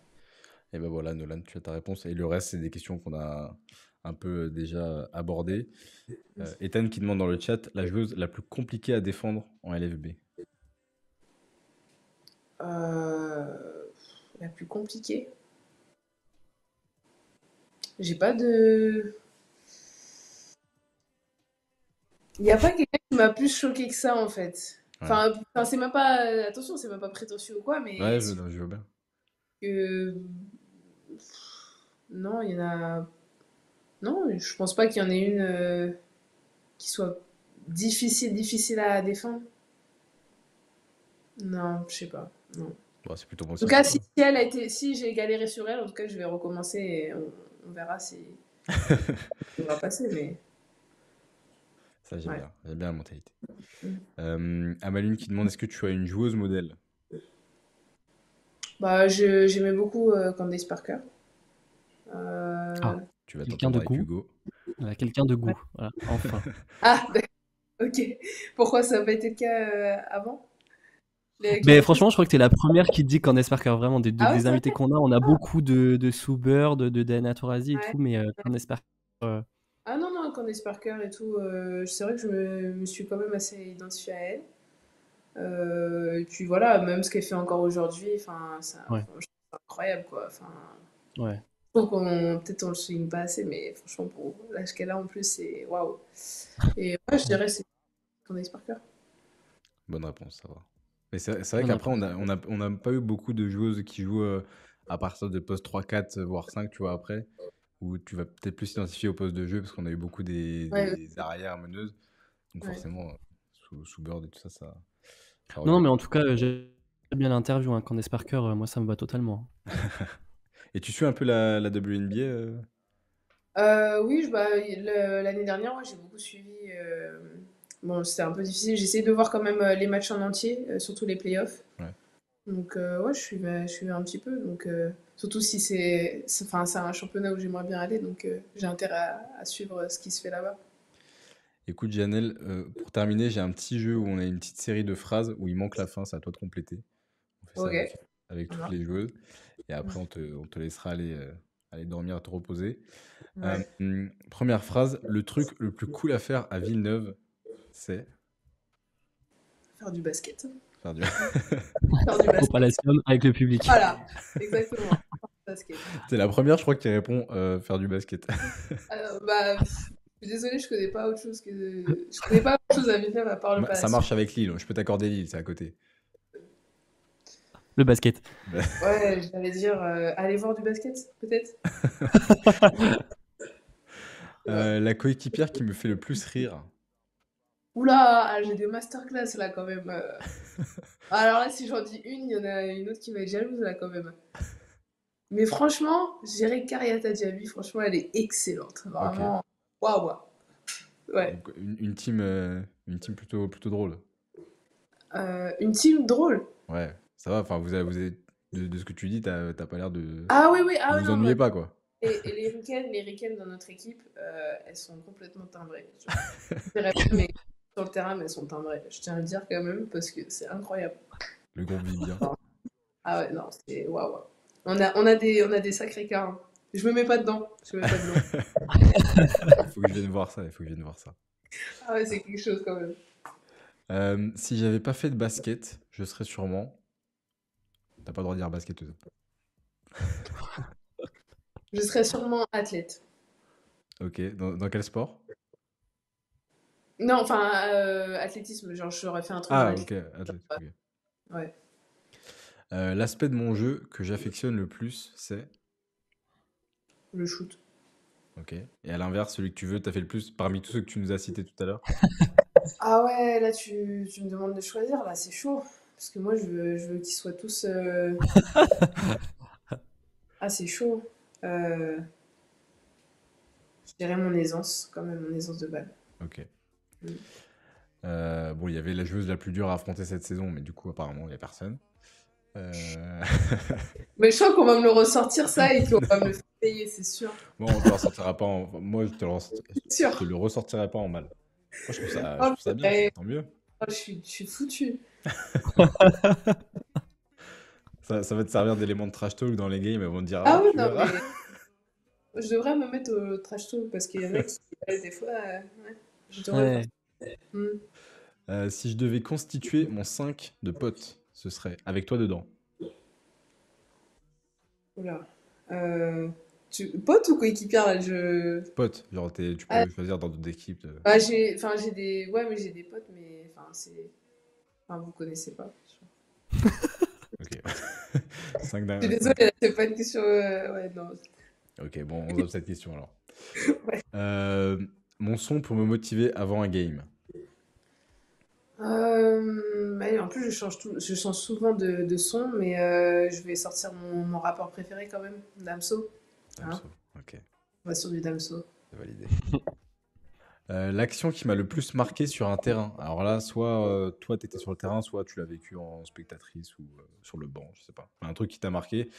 Et ben voilà, Nolan, tu as ta réponse. Et le reste, c'est des questions qu'on a un peu déjà abordées. Ethan qui demande dans le chat la joueuse la plus compliquée à défendre en LFB. Euh, la plus compliquée. J'ai pas de. Il n'y a pas quelqu'un qui m'a plus choqué que ça, en fait. Ouais, C'est même pas. Attention, c'est même pas prétentieux ou quoi, mais ouais, je veux bien. que. Non, il y en a. Non, je pense pas qu'il y en ait une qui soit difficile à défendre. Non, je sais pas. Non. En Bon, c'est plutôt bon tout signe, cas, ça. si j'ai galéré sur elle, en tout cas, je vais recommencer et on verra si on va passer. Mais Ça, j'aime ouais. bien. J'aime bien la mentalité. Mm. Amaline qui demande est-ce que tu as une joueuse modèle? Bah, j'aimais beaucoup Candace Parker. Ah, Euh, Tu vas quelqu'un t'entendre de avec goût. Hugo. Voilà, quelqu'un de ouais. goût. Voilà, enfin. Ah, ok. Pourquoi ça n'a pas été le cas avant? Avec les Mais recrues? franchement, je crois que t'es la première qui te dit Candace Parker. Vraiment, Ah ouais, des c'est invités vrai? qu'on a, on a Ah, beaucoup de Souber, de Diana Taurasi et ouais. tout, mais Candace Parker. Ah non, non, Candace Parker et tout, c'est vrai que me suis quand même assez identifiée à elle. Et puis voilà, même ce qu'elle fait encore aujourd'hui, Ouais, je trouve ça incroyable quoi. Enfin, ouais. je trouve qu'on peut-être on le souligne pas assez, mais franchement pour l'âge qu'elle a en plus, c'est waouh. Et ouais, je Ouais. dirais c'est Candace Parker. Bonne réponse, ça va. Mais c'est vrai On a qu'après, on n'a pas eu beaucoup de joueuses qui jouent à partir de poste 3, 4, voire 5, tu vois, après, où tu vas peut-être plus s'identifier au poste de jeu, parce qu'on a eu beaucoup Ouais, des arrières meneuses. Donc ouais. forcément, sous Bird et tout ça, ça Non, revient. mais en tout cas, j'ai bien l'interview. Hein. Candace Parker, moi, ça me va totalement. Et tu suis un peu la WNBA Oui, l'année dernière, ouais, j'ai beaucoup suivi. Bon, c'était un peu difficile. J'essayais de voir quand même les matchs en entier, surtout les playoffs. Ouais. Donc, ouais, je suis un petit peu. Donc, surtout si enfin, c'est un championnat où j'aimerais bien aller. Donc, j'ai intérêt à suivre ce qui se fait là-bas. Écoute, Janelle, pour terminer, j'ai un petit jeu où on a une petite série de phrases où il manque la fin, c'est à toi de compléter. On fait ça Ok, avec ça toutes marche. les joueuses. Et après, on te laissera aller dormir, te reposer. Ouais. Première phrase, le truc le plus cool à faire à Villeneuve, c'est Faire du basket. faire du... Faire du Au basket. Palacium avec le public. Voilà, exactement. Faire du basket. C'est la première, je crois, qui répond faire du basket. Je suis désolée, je connais pas autre chose je connais pas autre chose à Villeneuve à part le Ça Palace. marche avec Lille, je peux t'accorder Lille, c'est à côté. Le basket. Bah, Ouais, j'allais dire aller voir du basket, peut-être. Ouais. la coéquipière qui me fait le plus rire. Oula, j'ai des masterclass là quand même. Alors là, si j'en dis une, il y en a une autre qui va être jalouse là quand même. Mais franchement, je dirais Kariata Diaby, franchement, elle est excellente. Ok. Vraiment, waouh. Ouais. Donc une team plutôt drôle. Une team drôle. Ouais, ça va, enfin, de ce que tu dis, t'as pas l'air Ah oui, oui, de ah vous non, ennuyez pas, quoi. et les Ricaines dans notre équipe, elles sont complètement timbrées. Je dirais pas, mais sur le terrain, mais elles sont timbrées. Je tiens à le dire quand même parce que c'est incroyable. Le groupe vit bien. Ah ouais, non, c'est waouh. On a des sacrés cas. Hein. Je me mets pas dedans. Je me mets pas dedans. Il faut que je vienne voir ça, il faut que je vienne voir ça. Ah ouais, c'est quelque chose quand même. Si j'avais pas fait de basket, je serais sûrement... T'as pas le droit de dire basketteuse. Je serais sûrement athlète. Ok, dans quel sport? Non, enfin, athlétisme, genre j'aurais fait un truc dans Ah, ok, l'athlétisme. athlète, ok. Ouais, L'aspect de mon jeu que j'affectionne le plus, c'est... le shoot. Ok. Et à l'inverse, celui que tu veux, t'as fait le plus parmi tous ceux que tu nous as cités tout à l'heure? Ah ouais, là tu me demandes de choisir, là c'est chaud. Parce que moi je veux qu'ils soient tous. Ah, c'est chaud. Euh, je dirais mon aisance, quand même, mon aisance de balle. Ok. Mm. Bon, il y avait la joueuse la plus dure à affronter cette saison, mais du coup, apparemment, il n'y a personne. Euh, Mais je crois qu'on va me le ressortir ça et qu'on va me le faire payer, c'est sûr. Bon, on te le ressortira pas en... Moi, C'est je te sûr. le ressortirai pas en mal. Moi, je Oh, trouve ça bien, mais- tant mieux. oh, je suis foutue. Ça va te servir d'élément de trash talk dans les games, elles vont te dire, Ah ah, ouais, tu non, verras. mais je devrais me mettre au trash talk parce qu'il y en a qui, des fois, ouais, je devrais le Ouais. faire. Mm. Si je devais constituer mon 5 de potes, ce serait avec toi dedans. Oula. Pote ou coéquipière là, Potes, genre tu Ah, peux choisir dans d'autres équipes. bah, enfin, j'ai des. Ouais, mais j'ai des potes, mais. Enfin, c'est. Enfin, vous connaissez pas. Ok. 5 Je suis d'un. désolée, là, c'est pas une question. Ouais, non. Ok, bon, on zappe cette question alors. Ouais. Mon son pour me motiver avant un game. Ouais, en plus, je change souvent de son, mais je vais sortir mon rappeur préféré quand même, Damso. Hein, Damso, ok, on va sur du Damso. c'est validé. L'action qui m'a le plus marqué sur un terrain. Alors là, soit toi, tu étais sur le terrain, soit tu l'as vécu en spectatrice ou sur le banc, je sais pas. Un truc qui t'a marqué.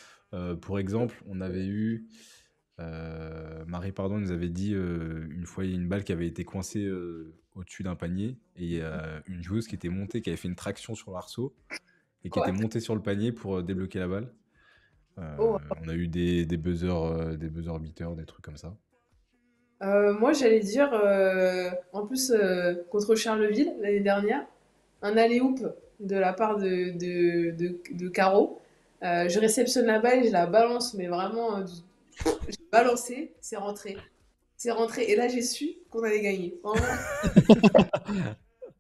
Pour exemple, on avait eu... Marie Pardon nous avait dit une fois, il y a une balle qui avait été coincée au-dessus d'un panier et il y a une joueuse qui était montée, qui avait fait une traction sur l'arceau et qui était Quoi? montée sur le panier pour débloquer la balle. Oh. On a eu des buzzer beaters, des trucs comme ça. Moi, j'allais dire, en plus, contre Charleville, l'année dernière, un alley-oop de la part de Caro. Je réceptionne la balle et je la balance, mais vraiment, j'ai balancé, c'est rentré. C'est rentré. Et là, j'ai su qu'on allait gagner. Vraiment.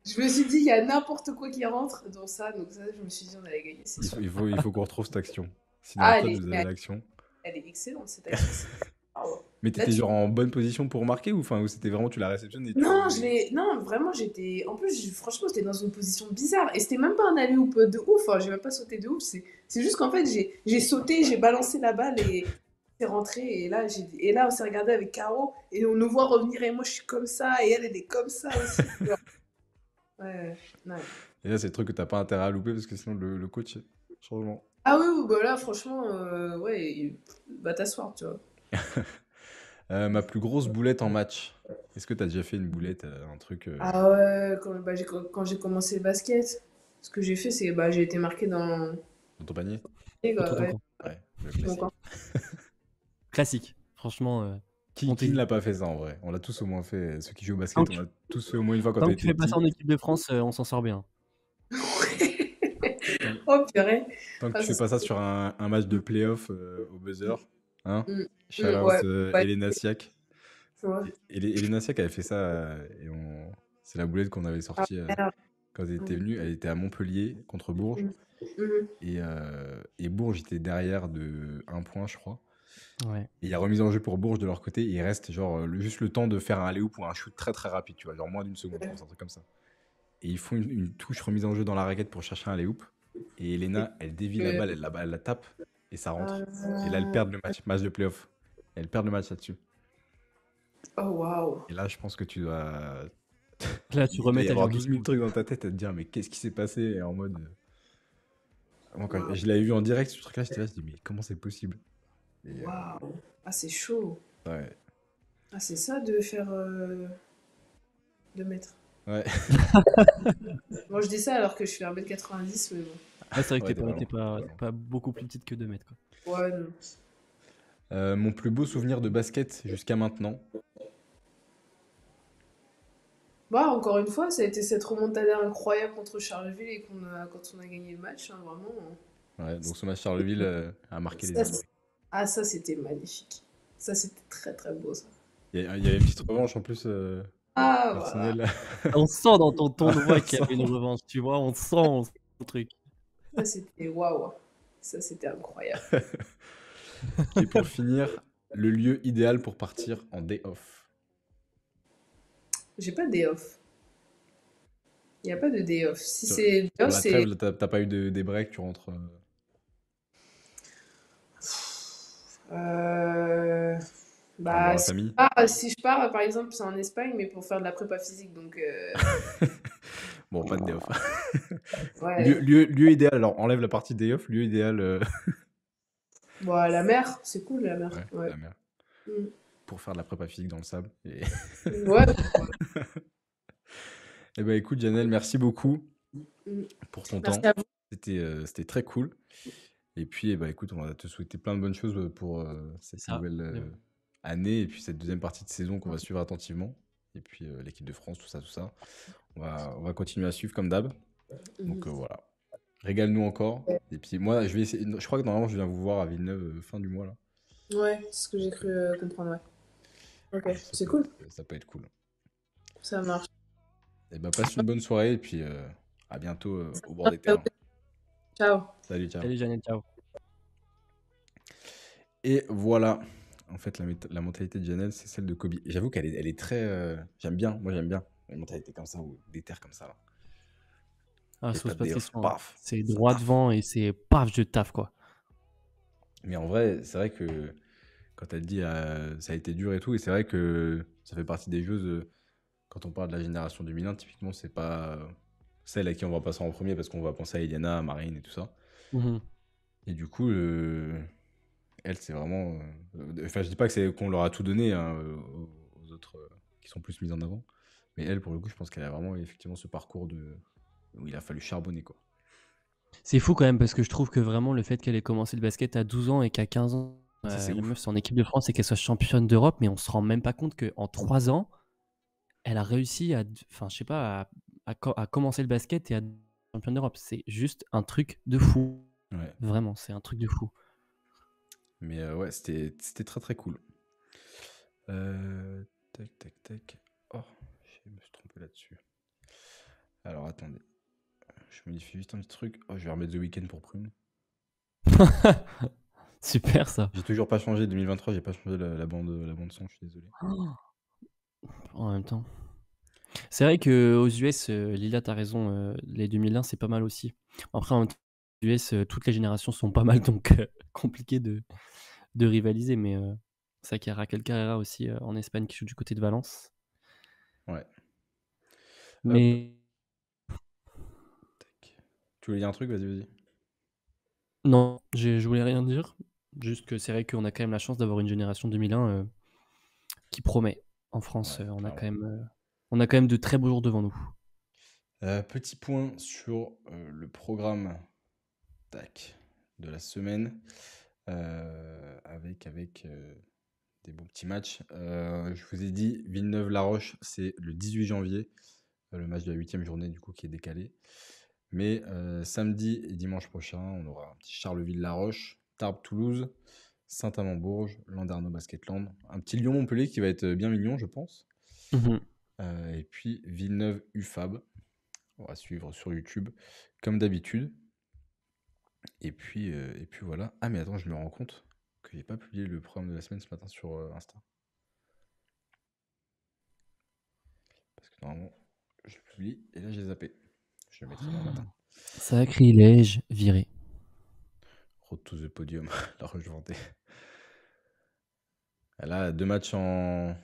Je me suis dit, il y a n'importe quoi qui rentre donc ça, je me suis dit, on allait gagner, c'est Il sûr. faut, il faut, il faut qu'on retrouve cette action. Si dans le Ah, stade vous avez l'action. elle est excellente, cette action. Ah ouais. Mais Là, t'étais genre en bonne position pour marquer ou c'était vraiment tu la réceptionnes et Non, tu. Non, vraiment, j'étais. En plus, franchement, j'étais dans une position bizarre. Et c'était même pas un alley-oop de ouf. Hein. J'ai même pas sauté de ouf. C'est juste qu'en fait, j'ai sauté, j'ai balancé la balle et c'est rentré. Et là, on s'est regardé avec Caro et on nous voit revenir. Et moi, je suis comme ça. Et elle est comme ça aussi. Genre, ouais, ouais. Et là, c'est le truc que t'as pas intérêt à louper parce que sinon le coach, changement. Ah oui, oui, bah là, franchement, ouais, va t'asseoir, tu vois. Ma plus grosse boulette en match. Est-ce que t'as déjà fait une boulette, un truc Ah ouais, quand j'ai commencé le basket, ce que j'ai fait, c'est bah, j'ai été marqué dans. dans ton panier? Contre ton Ouais, camp. Ouais, le mon classique. camp. Classique. Franchement, Qui, on qui ne t'est- l'a pas fait ça en vrai? On l'a tous au moins fait. Ceux qui jouent au tant basket, que, on l'a tous fait au moins une fois quand tant on que tu était fais pas ça petit. en équipe de France, on s'en sort bien. Tant, Oh, purée. tant que Ah, tu ça, fais pas ça sur un match de playoff au buzzer, hein? Shout out ouais, ouais, Elena Siak. ouais. Elena Siak avait fait ça c'est la boulette qu'on avait Ah, sortie merde. quand elle était Mm, venue. Elle était à Montpellier contre Bourges. mm, mm. Et Bourges était derrière de 1 point, je crois. Ouais. Et il y a remise en jeu pour Bourges de leur côté. Il reste genre juste le temps de faire un alley-oop ou un shoot très très rapide, tu vois, genre moins d'une seconde, je pense, un truc comme ça. Et ils font une touche remise en jeu dans la raquette pour chercher un alley-oop. Et Et Elena, elle dévie la que- balle, elle la tape et ça rentre. Et là, elle ah, perd le match de playoff. Elle perd le match là-dessus. oh, waouh. Et là, je pense que Là, tu il doit remets y ta avoir virgule 12 000 secondes. trucs dans ta tête à te dire, mais qu'est-ce qui s'est passé? Et en mode. Moi, quand Waouh. je l'avais vu en direct, ce truc-là, j'étais là, je dis, mais comment c'est possible? Et Waouh. Ah, c'est chaud. ouais. Ah, c'est ça de faire 2 mètres. Ouais, Moi, je dis ça alors que je fais 1,90 m, mais bon. Ouais, c'est vrai que ouais, t'es pas beaucoup plus petite que 2 mètres, quoi. Ouais, non. Mon plus beau souvenir de basket jusqu'à maintenant. Bah, encore une fois, ça a été cette remontada incroyable contre Charleville et quand on a gagné le match, hein, vraiment. Ouais, donc ce match Charleville a marqué les Ça, esprits. ah, ça, c'était magnifique. Ça, c'était très, très beau, ça. Il y avait une petite revanche en plus Ah, voilà. personnelle. On sent dans ton ton de voix qu'il y Ça. avait une revanche, tu vois, on sent le truc. Ça, c'était waouh. Ça, c'était incroyable. Et pour finir, le lieu idéal pour partir en day off. J'ai pas de day off. Il n'y a pas de day off. Si Sur, c'est day sur off, la trêve, c'est. là, t'as pas eu des breaks, tu rentres. Euh, Enfin, voir Bah, la famille. si je pars, par exemple, c'est en Espagne, mais pour faire de la prépa physique. Donc, Bon, pas de day off. ouais. Lieu idéal, alors enlève la partie day off, lieu idéal. Bon, à la mer, c'est cool, la mer. Ouais, Ouais. la mer. Mm. Pour faire de la prépa physique dans le sable. Ouais. Eh ben écoute, Janelle, merci beaucoup Mm. pour ton Merci temps. à vous. C'était très cool. Et puis, eh ben, écoute, on va te souhaiter plein de bonnes choses pour C'est cette ça. nouvelle année et puis cette deuxième partie de saison qu'on va suivre attentivement. Et puis l'équipe de France, tout ça, tout ça. On va continuer à suivre comme d'hab. Donc voilà. Régale-nous encore. Et puis moi, je vais essayer. Je crois que normalement, je viens vous voir à Villeneuve fin du mois là. Ouais, c'est ce que j'ai cru comprendre, ouais. Ok, Donc, c'est cool. Ça peut être cool. Ça marche. Et ben passe une bonne soirée et puis à bientôt au bord des terres. Ciao. Salut, ciao. Salut Janelle, ciao. Et voilà. En fait, la mentalité de Janelle, c'est celle de Kobe. Et j'avoue qu'elle elle est très. J'aime bien. Moi, j'aime bien une mentalité comme ça ou des terres comme ça là. Ah, Et se pose pas pas de de day off, questions. paf, C'est ça droit taffe. devant et c'est paf, je taffe, quoi. Mais en vrai, c'est vrai que quand elle dit ça a été dur et tout, et c'est vrai que ça fait partie des joueuses, quand on parle de la génération 2001, typiquement, c'est pas celle à qui on va passer en premier parce qu'on va penser à Eliana, à Marine et tout ça. Mhm. Et du coup, elle, c'est vraiment. Enfin, je dis pas que c'est qu'on leur a tout donné hein, aux autres qui sont plus mises en avant. Mais elle, pour le coup, je pense qu'elle a vraiment effectivement ce parcours où il a fallu charbonner, quoi. C'est fou quand même parce que je trouve que vraiment le fait qu'elle ait commencé le basket à 12 ans et qu'à 15 ans, Ça, c'est la ouf. meuf c'est en équipe de France et qu'elle soit championne d'Europe, mais on se rend même pas compte qu'en 3 ans, elle a réussi enfin, je sais pas, à commencer le basket et à devenir championne d'Europe. C'est juste un truc de fou. Ouais. Vraiment, c'est un truc de fou. Mais ouais, c'était très très cool. Tac, tac, tac. Oh, je me suis trompé là-dessus. Alors attendez, je modifie juste un petit truc. Oh, je vais remettre The Weeknd pour Prune. Super ça. J'ai toujours pas changé 2023, j'ai pas changé la bande son, je suis désolé. En même temps. C'est vrai qu'aux US, Lila, t'as raison, les 2001, c'est pas mal aussi. Après, en même temps, aux US, toutes les générations sont pas mal, donc compliqué de rivaliser. Mais c'est vrai qu'il y a Raquel Carrera aussi en Espagne qui joue du côté de Valence. Ouais. Hop, Mais tac. Tu voulais dire un truc? Vas-y. non, je voulais rien dire. Juste que c'est vrai qu'on a quand même la chance d'avoir une génération 2001 qui promet en France. Ouais, On a clairement. on a quand même de très beaux jours devant nous. Petit point sur le programme de la semaine avec des bons petits matchs. Je vous ai dit, Villeneuve-La Roche, c'est le 18 janvier, le match de la 8e journée du coup qui est décalé. Mais samedi et dimanche prochain, on aura un petit Charleville-La Roche, Tarbes-Toulouse, Saint-Amand-Bourges, Landerneau Basketland, un petit Lyon-Montpellier qui va être bien mignon, je pense. Mhm. Et puis Villeneuve-UFAB, on va suivre sur YouTube comme d'habitude. Et puis voilà. Ah mais attends, je me rends compte que j'ai pas publié le programme de la semaine ce matin sur Insta. Parce que normalement, je publie et là j'ai zappé. Je le mettrai demain matin. Sacrilège, viré. Road to the podium, la Roche-Vendée. Là, 2 matchs en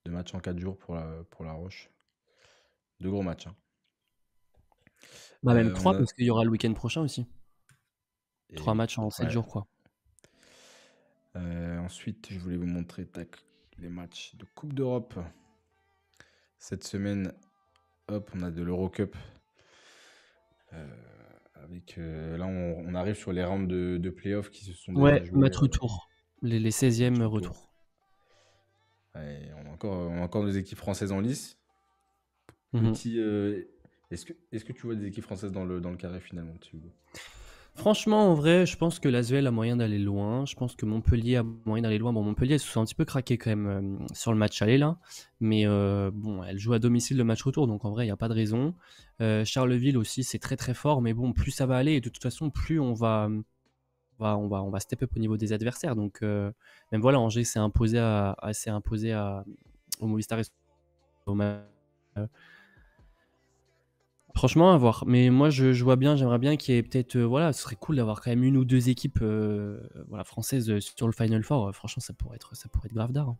4 jours pour la Roche. 2 gros matchs. Hein. Bah même On 3 a... parce qu'il y aura le week-end prochain aussi. Et 3 oui, matchs en 7 ouais. jours quoi. Ensuite, je voulais vous montrer les matchs de Coupe d'Europe. Cette semaine, hop, on a de l'Eurocup. Là, on arrive sur les rounds de playoffs qui se sont déjà Ouais, joués. match retour. Les 16e match retour. Ouais, on a encore des équipes françaises en lice. Mhm. Est-ce que tu vois des équipes françaises dans le carré finalement, Hugo? Franchement, en vrai, je pense que l'Asvel a moyen d'aller loin. Je pense que Montpellier a moyen d'aller loin. Bon, Montpellier, elles se sont un petit peu craquées quand même sur le match aller là. Mais bon, elles jouent à domicile le match retour, donc en vrai, il n'y a pas de raison. Charleville aussi, c'est très très fort. Mais bon, plus ça va aller, et de toute façon, plus on va step up au niveau des adversaires. Donc même voilà, Angers s'est imposé au Movistar. Franchement, à voir. Mais moi, je vois bien, j'aimerais bien qu'il y ait peut-être. Voilà, ce serait cool d'avoir quand même une ou deux équipes voilà, françaises sur le Final Four. Franchement, ça pourrait être grave d'art. Hein.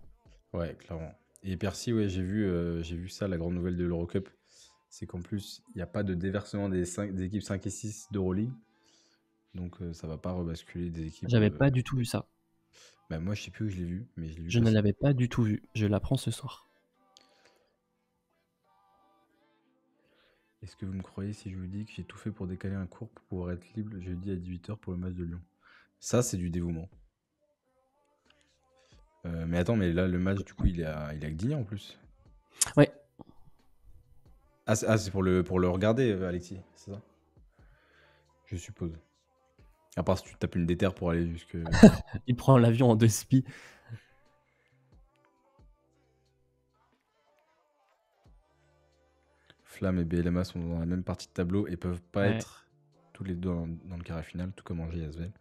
Ouais, clairement. Et Percy, ouais, j'ai vu ça, la grande nouvelle de l'Eurocup. C'est qu'en plus, il n'y a pas de déversement des équipes 5 et 6 d'Euroleague. Donc ça va pas rebasculer des équipes. J'avais pas du tout vu ça. Bah, moi, je sais plus où je l'ai vu, mais je l'ai vu Je ne passer. l'avais pas du tout vu. Je l'apprends ce soir. Est-ce que vous me croyez si je vous dis que j'ai tout fait pour décaler un cours pour pouvoir être libre jeudi à 18h pour le match de Lyon? Ça, c'est du dévouement. Mais attends, mais là, le match, du coup, il est à Gdynia en plus. Ouais. C'est pour le regarder, Alexis, c'est ça? Je suppose. À part si tu tapes une déterre pour aller jusque. Il prend l'avion en 2 spi. Flamme et BLMA sont dans la même partie de tableau et peuvent pas Ouais. être tous les deux dans le carré final, tout comme Angers et Asvel.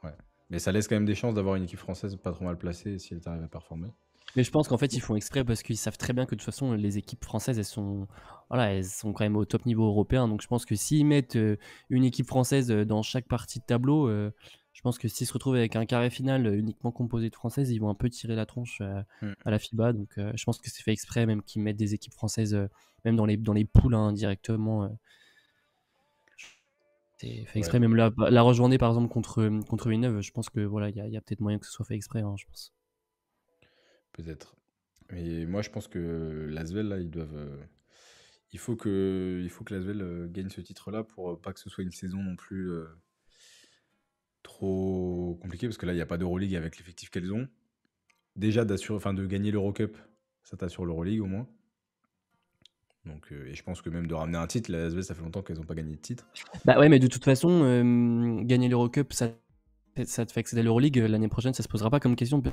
Ouais. Mais ça laisse quand même des chances d'avoir une équipe française pas trop mal placée si elle arrive à performer. Mais je pense qu'en fait, ils font exprès parce qu'ils savent très bien que de toute façon, les équipes françaises, elles sont quand même au top niveau européen. Donc je pense que s'ils mettent une équipe française dans chaque partie de tableau, je pense que s'ils se retrouvent avec un carré final uniquement composé de françaises, ils vont un peu tirer la tronche à la FIBA. Donc je pense que c'est fait exprès même qu'ils mettent des équipes françaises même dans les poules hein, directement. C'est fait exprès. Ouais, Même la rejournée par exemple contre Villeneuve, je pense que voilà, il y a peut-être moyen que ce soit fait exprès, hein, je pense. peut-être. Mais moi, je pense que l'Asvel, là, ils doivent. Il faut que l'Asvel gagne ce titre-là pour pas que ce soit une saison non plus trop compliquée, parce que là, il n'y a pas d'Euroleague avec l'effectif qu'elles ont. Déjà, de gagner l'Eurocup, ça t'assure l'Euroleague au moins. Donc, et je pense que même de ramener un titre, la ASV, ça fait longtemps qu'elles n'ont pas gagné de titre. Bah ouais, mais de toute façon, gagner l'Eurocup, ça te fait accéder à l'Euroleague. L'année prochaine, ça se posera pas comme question. Du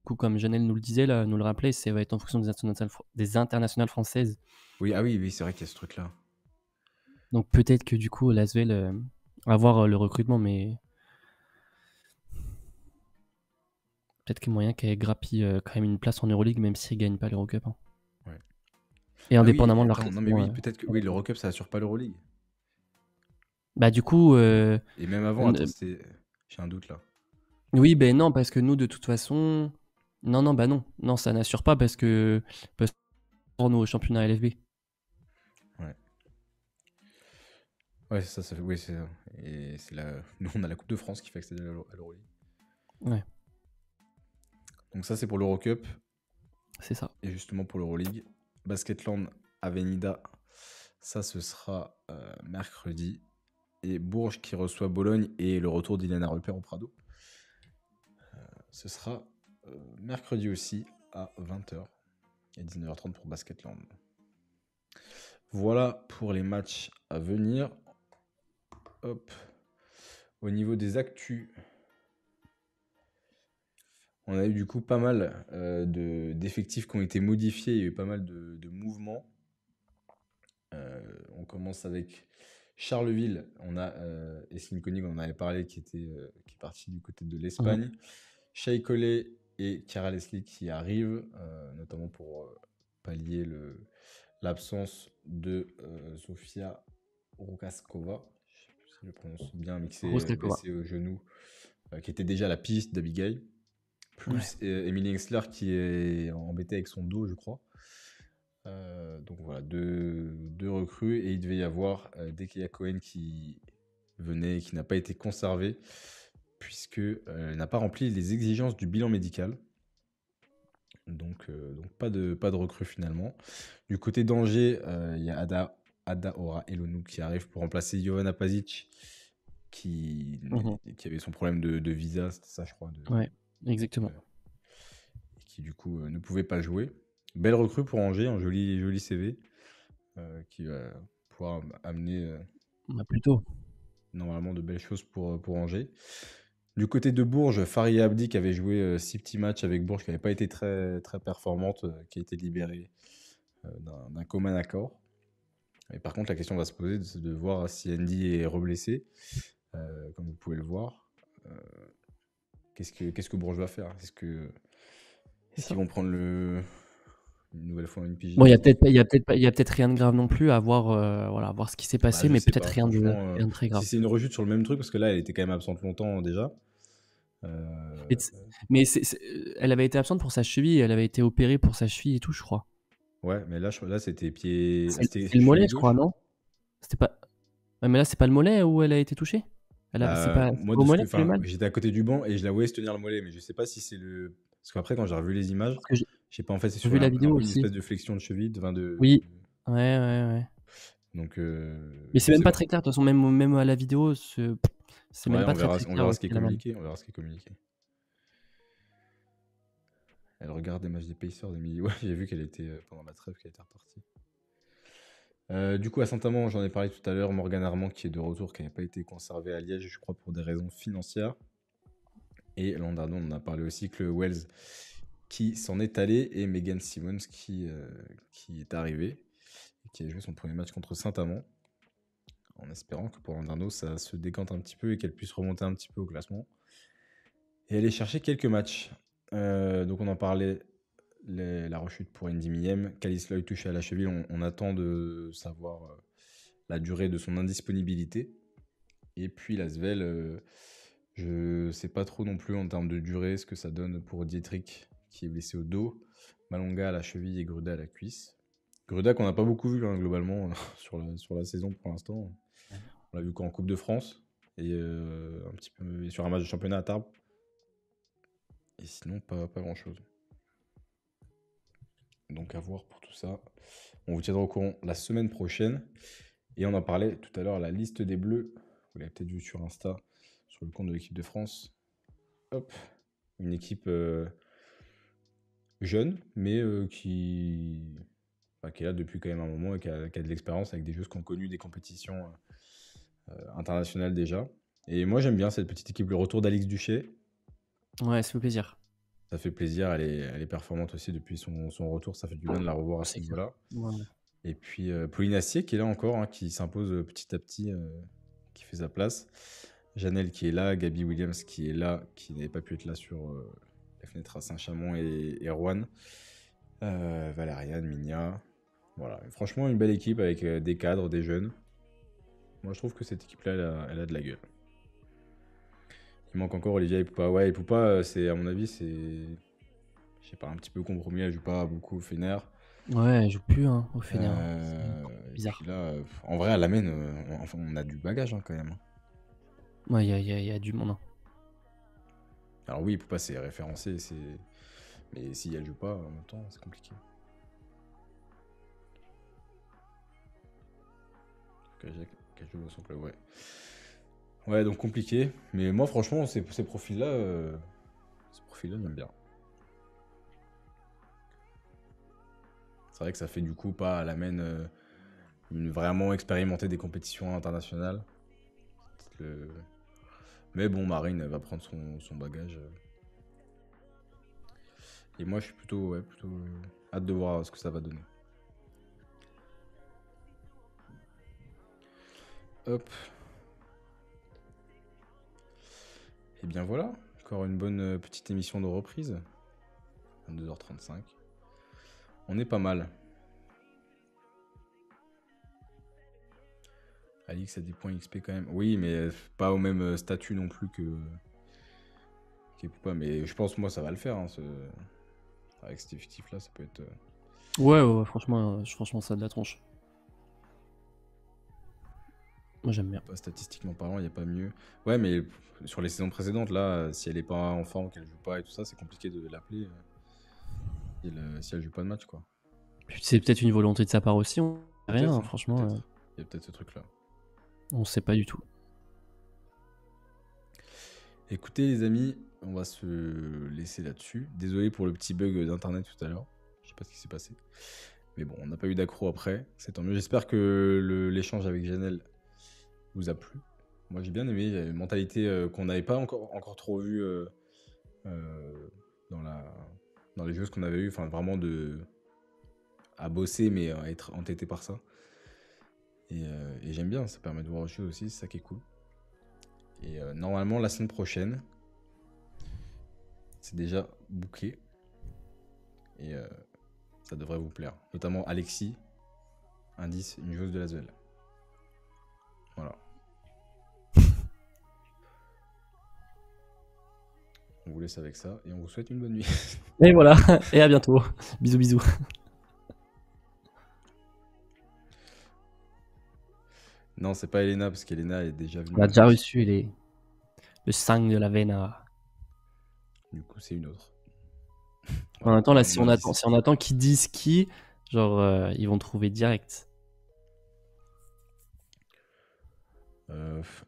coup, comme Janelle nous le disait, là, nous le rappelait, ça va être en fonction des internationales françaises. Oui, ah oui, c'est vrai qu'il y a ce truc-là. Donc peut-être que du coup, l'Asvel va voir le recrutement, mais peut-être qu'il y a moyen qu'elle grappille quand même une place en Euroleague, même s'ils ne gagnent pas l'Eurocup. Hein. Ouais. Et Ah oui, indépendamment de leur attends, non mais classement. oui, peut-être que oui, l'Eurocup ça assure pas l'Euroleague. Bah du coup, Et même avant, attends, j'ai un doute là. oui, ben non, parce que nous, de toute façon, non, bah non, non, ça n'assure pas parce que pour nous au championnat LFB. Ouais, c'est ça, oui, c'est ça. Et nous on a la Coupe de France qui fait accéder à l'Euroleague. Ouais, Donc ça c'est pour l'Eurocup. c'est ça. Et justement pour l'Euroleague, Basketland Avenida, ça ce sera mercredi. Et Bourges qui reçoit Bologne et le retour d'Ilana Rupert au Prado. Ce sera mercredi aussi à 20h et 19h30 pour Basketland. Voilà pour les matchs à venir. Hop. Au niveau des actus, on a eu du coup pas mal d'effectifs qui ont été modifiés. Il y a eu pas mal de mouvements. On commence avec Charleville. On a Esline Koenig, on en avait parlé, qui est parti du côté de l'Espagne. Shai Collet et Kara Leslie qui arrivent, notamment pour pallier l'absence de Sofia Rukaskova. Je sais plus si je le prononce bien, mais qui s'est blessée au genou, qui était déjà à la piste d'Abigail. Plus Emily Exler qui est embêtée avec son dos, je crois. Donc voilà, deux recrues. Et il devait y avoir Dekeya Cohen qui venait et qui n'a pas été conservé puisqu'elle n'a pas rempli les exigences du bilan médical. Donc pas de recrue finalement. Du côté d'Angers, il y a Ada Ora Elonou qui arrive pour remplacer Jovana Pazic qui avait son problème de visa, c'était ça je crois. Ouais, exactement. Et qui du coup ne pouvait pas jouer. Belle recrue pour Angers, un joli CV qui va pouvoir amener plutôt normalement de belles choses pour Angers. Du côté de Bourges, Faria Abdi qui avait joué 6 petits matchs avec Bourges qui n'avait pas été très, très performante, qui a été libérée d'un commun accord. Et par contre, la question va se poser de voir si Andy est reblessé, comme vous pouvez le voir. Qu'est-ce que Bourges va faire? Est-ce qu'ils vont prendre une nouvelle fois une pige? Bon, il y a peut-être rien de grave non plus à voir, voilà, à voir ce qui s'est passé, mais peut-être rien de très grave. Si c'est une rechute sur le même truc, parce que là, elle était quand même absente longtemps déjà. Mais elle avait été absente pour sa cheville, elle avait été opérée pour sa cheville et tout, je crois. Ouais, mais là c'était pied. C'est le mollet, je crois, non? C'était pas. Ouais, mais là, c'est pas le mollet où elle a été touchée? C'est pas moi, au mollet qu'elle a eu mal? j'étais à côté du banc et je la voyais se tenir le mollet, mais je sais pas si c'est le. Parce qu'après, quand j'ai revu les images, je sais pas, en fait, c'est sur vu la vidéo une aussi. espèce de flexion de cheville. Oui, ouais. Donc, mais c'est même pas très clair, de toute façon, même à la vidéo, c'est même pas très clair. On verra ce qui est communiqué. Elle regarde des matchs des Pacers, Emily. Ouais, j'ai vu qu'elle était pendant la trêve, qu'elle était repartie. Du coup, à Saint-Amand, j'en ai parlé tout à l'heure, Morgane Armand qui est de retour, qui n'avait pas été conservé à Liège, je crois, pour des raisons financières. Et l'an dernier, on en a parlé aussi, Chloé Wells qui s'en est allée, et Megan Simmons qui est arrivée, et qui a joué son premier match contre Saint-Amand, en espérant que pour Landerneau, ça se décante un petit peu et qu'elle puisse remonter un petit peu au classement. Et aller chercher quelques matchs. Donc on en parlait, la rechute pour Andy Miem. Calice Lloyd touché à la cheville, on attend de savoir la durée de son indisponibilité. Et puis l'Asvel, je sais pas trop non plus en termes de durée ce que ça donne pour Dietrich qui est blessé au dos, Malonga à la cheville et Gruda à la cuisse. Gruda qu'on n'a pas beaucoup vu globalement sur la saison pour l'instant. On l'a vu qu'en Coupe de France et un petit peu sur un match de championnat à Tarbes. Et sinon, pas grand-chose. Donc à voir pour tout ça. On vous tiendra au courant la semaine prochaine. Et on en parlait tout à l'heure, la liste des Bleus. Vous l'avez peut-être vu sur Insta, sur le compte de l'équipe de France. Hop, une équipe jeune, mais qui est là depuis quand même un moment et qui a de l'expérience avec des joueurs qui ont connu des compétitions internationales déjà. Et moi j'aime bien cette petite équipe, le retour d'Alix Duché. Ouais, ça fait plaisir. Ça fait plaisir, elle est performante aussi depuis son retour, ça fait du bien de la revoir à ce niveau-là. Ouais. Et puis Pauline Astier qui est là encore, hein, qui s'impose petit à petit, qui fait sa place. Janelle qui est là, Gabi Williams qui est là, qui n'avait pas pu être là sur la fenêtre à Saint-Chamond et Erwan. Valériane, Minia. Voilà. Et franchement, une belle équipe avec des cadres, des jeunes. Moi, je trouve que cette équipe-là, elle a de la gueule. Il manque encore Olivia Ipoupa. Ouais, Ipoupa, c'est, à mon avis, c'est. Je sais pas, un petit peu compromis. Elle joue pas beaucoup au Fener. Ouais, elle joue plus hein, au Fener. Et Bizarre. puis là, en vrai, elle amène. Enfin, on a du bagage hein, quand même. Ouais, il y a du monde. Hein. Alors oui, Ipoupa, c'est référencé. Mais si elle joue pas, en même temps, c'est compliqué. Qu'elle joue dans son club, ouais. Ouais, donc compliqué. Mais moi, franchement, ces profils-là, j'aime bien. C'est vrai que ça fait du coup pas à l'amène une vraiment expérimenter des compétitions internationales. Mais bon, Marine elle va prendre son bagage. Et moi, je suis plutôt hâte de voir ce que ça va donner. Hop. Et bien voilà, encore une bonne petite émission de reprise. 22h35. On est pas mal. Alix a des points XP quand même. Oui, mais pas au même statut non plus qu'Epoupa. Mais je pense, moi, ça va le faire. Hein, avec cet effectif-là, ça peut être... Ouais, franchement, ça a de la tronche. Moi, j'aime bien. Pas statistiquement parlant, il n'y a pas mieux. Ouais, mais sur les saisons précédentes, là, si elle est pas en forme, qu'elle joue pas et tout ça, c'est compliqué de l'appeler si elle joue pas de match, quoi. C'est peut-être une volonté de sa part aussi. On sait rien, Peut-être, hein, franchement. Il y a peut-être ce truc-là. On sait pas du tout. Écoutez, les amis, on va se laisser là-dessus. Désolé pour le petit bug d'internet tout à l'heure. Je sais pas ce qui s'est passé. Mais bon, on n'a pas eu d'accro après. C'est tant mieux. J'espère que l'échange avec Janelle vous a plu. Moi, j'ai bien aimé. Il y a une mentalité qu'on n'avait pas encore trop vue dans les jeux qu'on avait eu. Enfin, vraiment à bosser, mais à être entêté par ça. Et j'aime bien. Ça permet de voir autre chose aussi. C'est ça qui est cool. Et normalement, la semaine prochaine, c'est déjà booké. Et ça devrait vous plaire. Notamment Alexis, indice, une joueuse de l'Asvel. Voilà. On vous laisse avec ça et on vous souhaite une bonne nuit. Et voilà, et à bientôt. Bisous. Non, c'est pas Elena, parce qu'Elena est déjà venue. On a déjà reçu le sang de la Vena. Du coup, c'est une autre. En même temps, là, si on attend qu'ils disent qui, genre, ils vont trouver direct.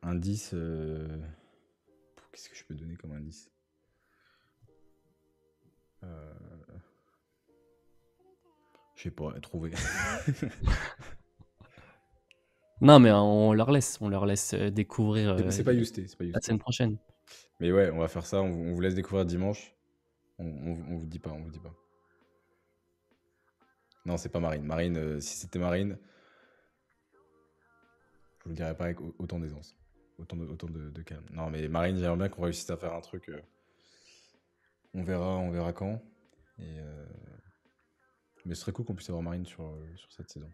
Indice. Qu'est-ce que je peux donner comme indice? Je sais pas, trouver. Non, mais on leur laisse découvrir C'est pas Yousté. la semaine prochaine. Mais ouais, on va faire ça, on vous laisse découvrir dimanche. On vous dit pas, Non, c'est pas Marine. Marine, si c'était Marine, je vous le dirais pas avec autant d'aisance. Autant de calme. Non, mais Marine, j'aimerais bien qu'on réussisse à faire un truc. On verra quand. Mais ce serait cool qu'on puisse avoir Marine sur cette saison.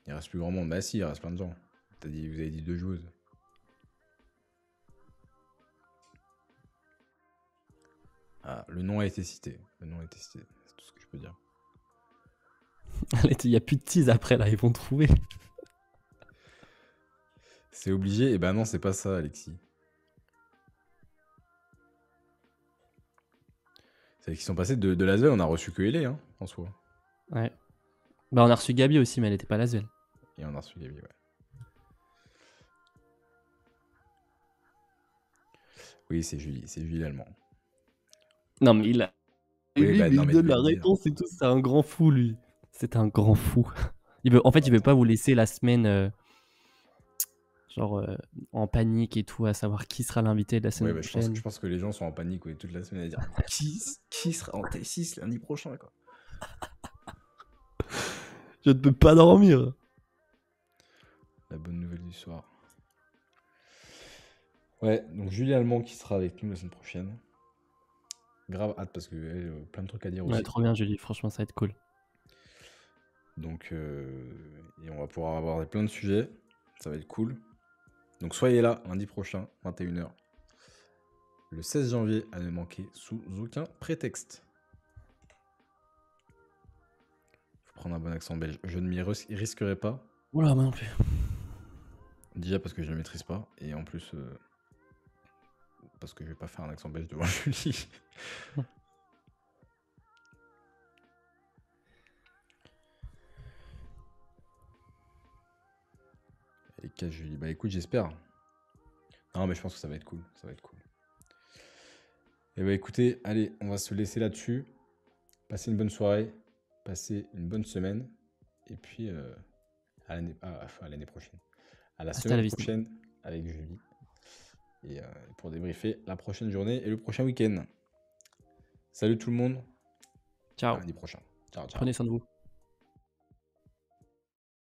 Il reste plus grand monde. Bah si, il reste plein de gens. Vous avez dit 2 joueuses. Ah, le nom a été cité. C'est tout ce que je peux dire. Il n'y a plus de tease après, là, ils vont trouver. C'est obligé. Et ben non, c'est pas ça, Alexis. C'est qu'ils sont passés de l'Asvel, on a reçu que Elé, hein, en soi. Ouais. Bah, on a reçu Gabi aussi, mais elle était pas l'Asvel. Et on a reçu Gabi, ouais. Oui, c'est Julie l'Allemand. Non, mais il a. Oui, lui, bah, il non, mais donne je la vais le dire. réponse et tout. C'est un grand fou, lui. C'est un grand fou. Il veut pas vous laisser la semaine. En panique et tout, à savoir qui sera l'invité de la semaine Ouais, bah, prochaine. je pense que les gens sont en panique toute la semaine à dire qui sera en T6 lundi prochain, quoi. Je ne peux pas dormir. La bonne nouvelle du soir. Ouais, donc Julie Allemand qui sera avec nous la semaine prochaine. Grave hâte parce que plein de trucs à dire Ouais, aussi. trop bien, Julie. Franchement, ça va être cool. Donc, et on va pouvoir aborder plein de sujets. Ça va être cool. Donc soyez là lundi prochain, 21h. Le 16 janvier, à ne manquer sous aucun prétexte. Faut prendre un bon accent belge. Je ne m'y risquerai pas. Oula, moi non plus. Déjà parce que je ne le maîtrise pas. Et en plus, parce que je vais pas faire un accent belge devant Julie. Et casse Julie. Bah écoute, j'espère. Non, mais je pense que ça va être cool. Ça va être cool. Et bah écoutez, allez, on va se laisser là-dessus. Passez une bonne soirée. Passez une bonne semaine. Et puis, à l'année prochaine. À la Hasta la semaine vista. prochaine avec Julie. Et pour débriefer la prochaine journée et le prochain week-end. Salut tout le monde. À Ciao. lundi prochain. Ciao, ciao. Prenez soin de vous.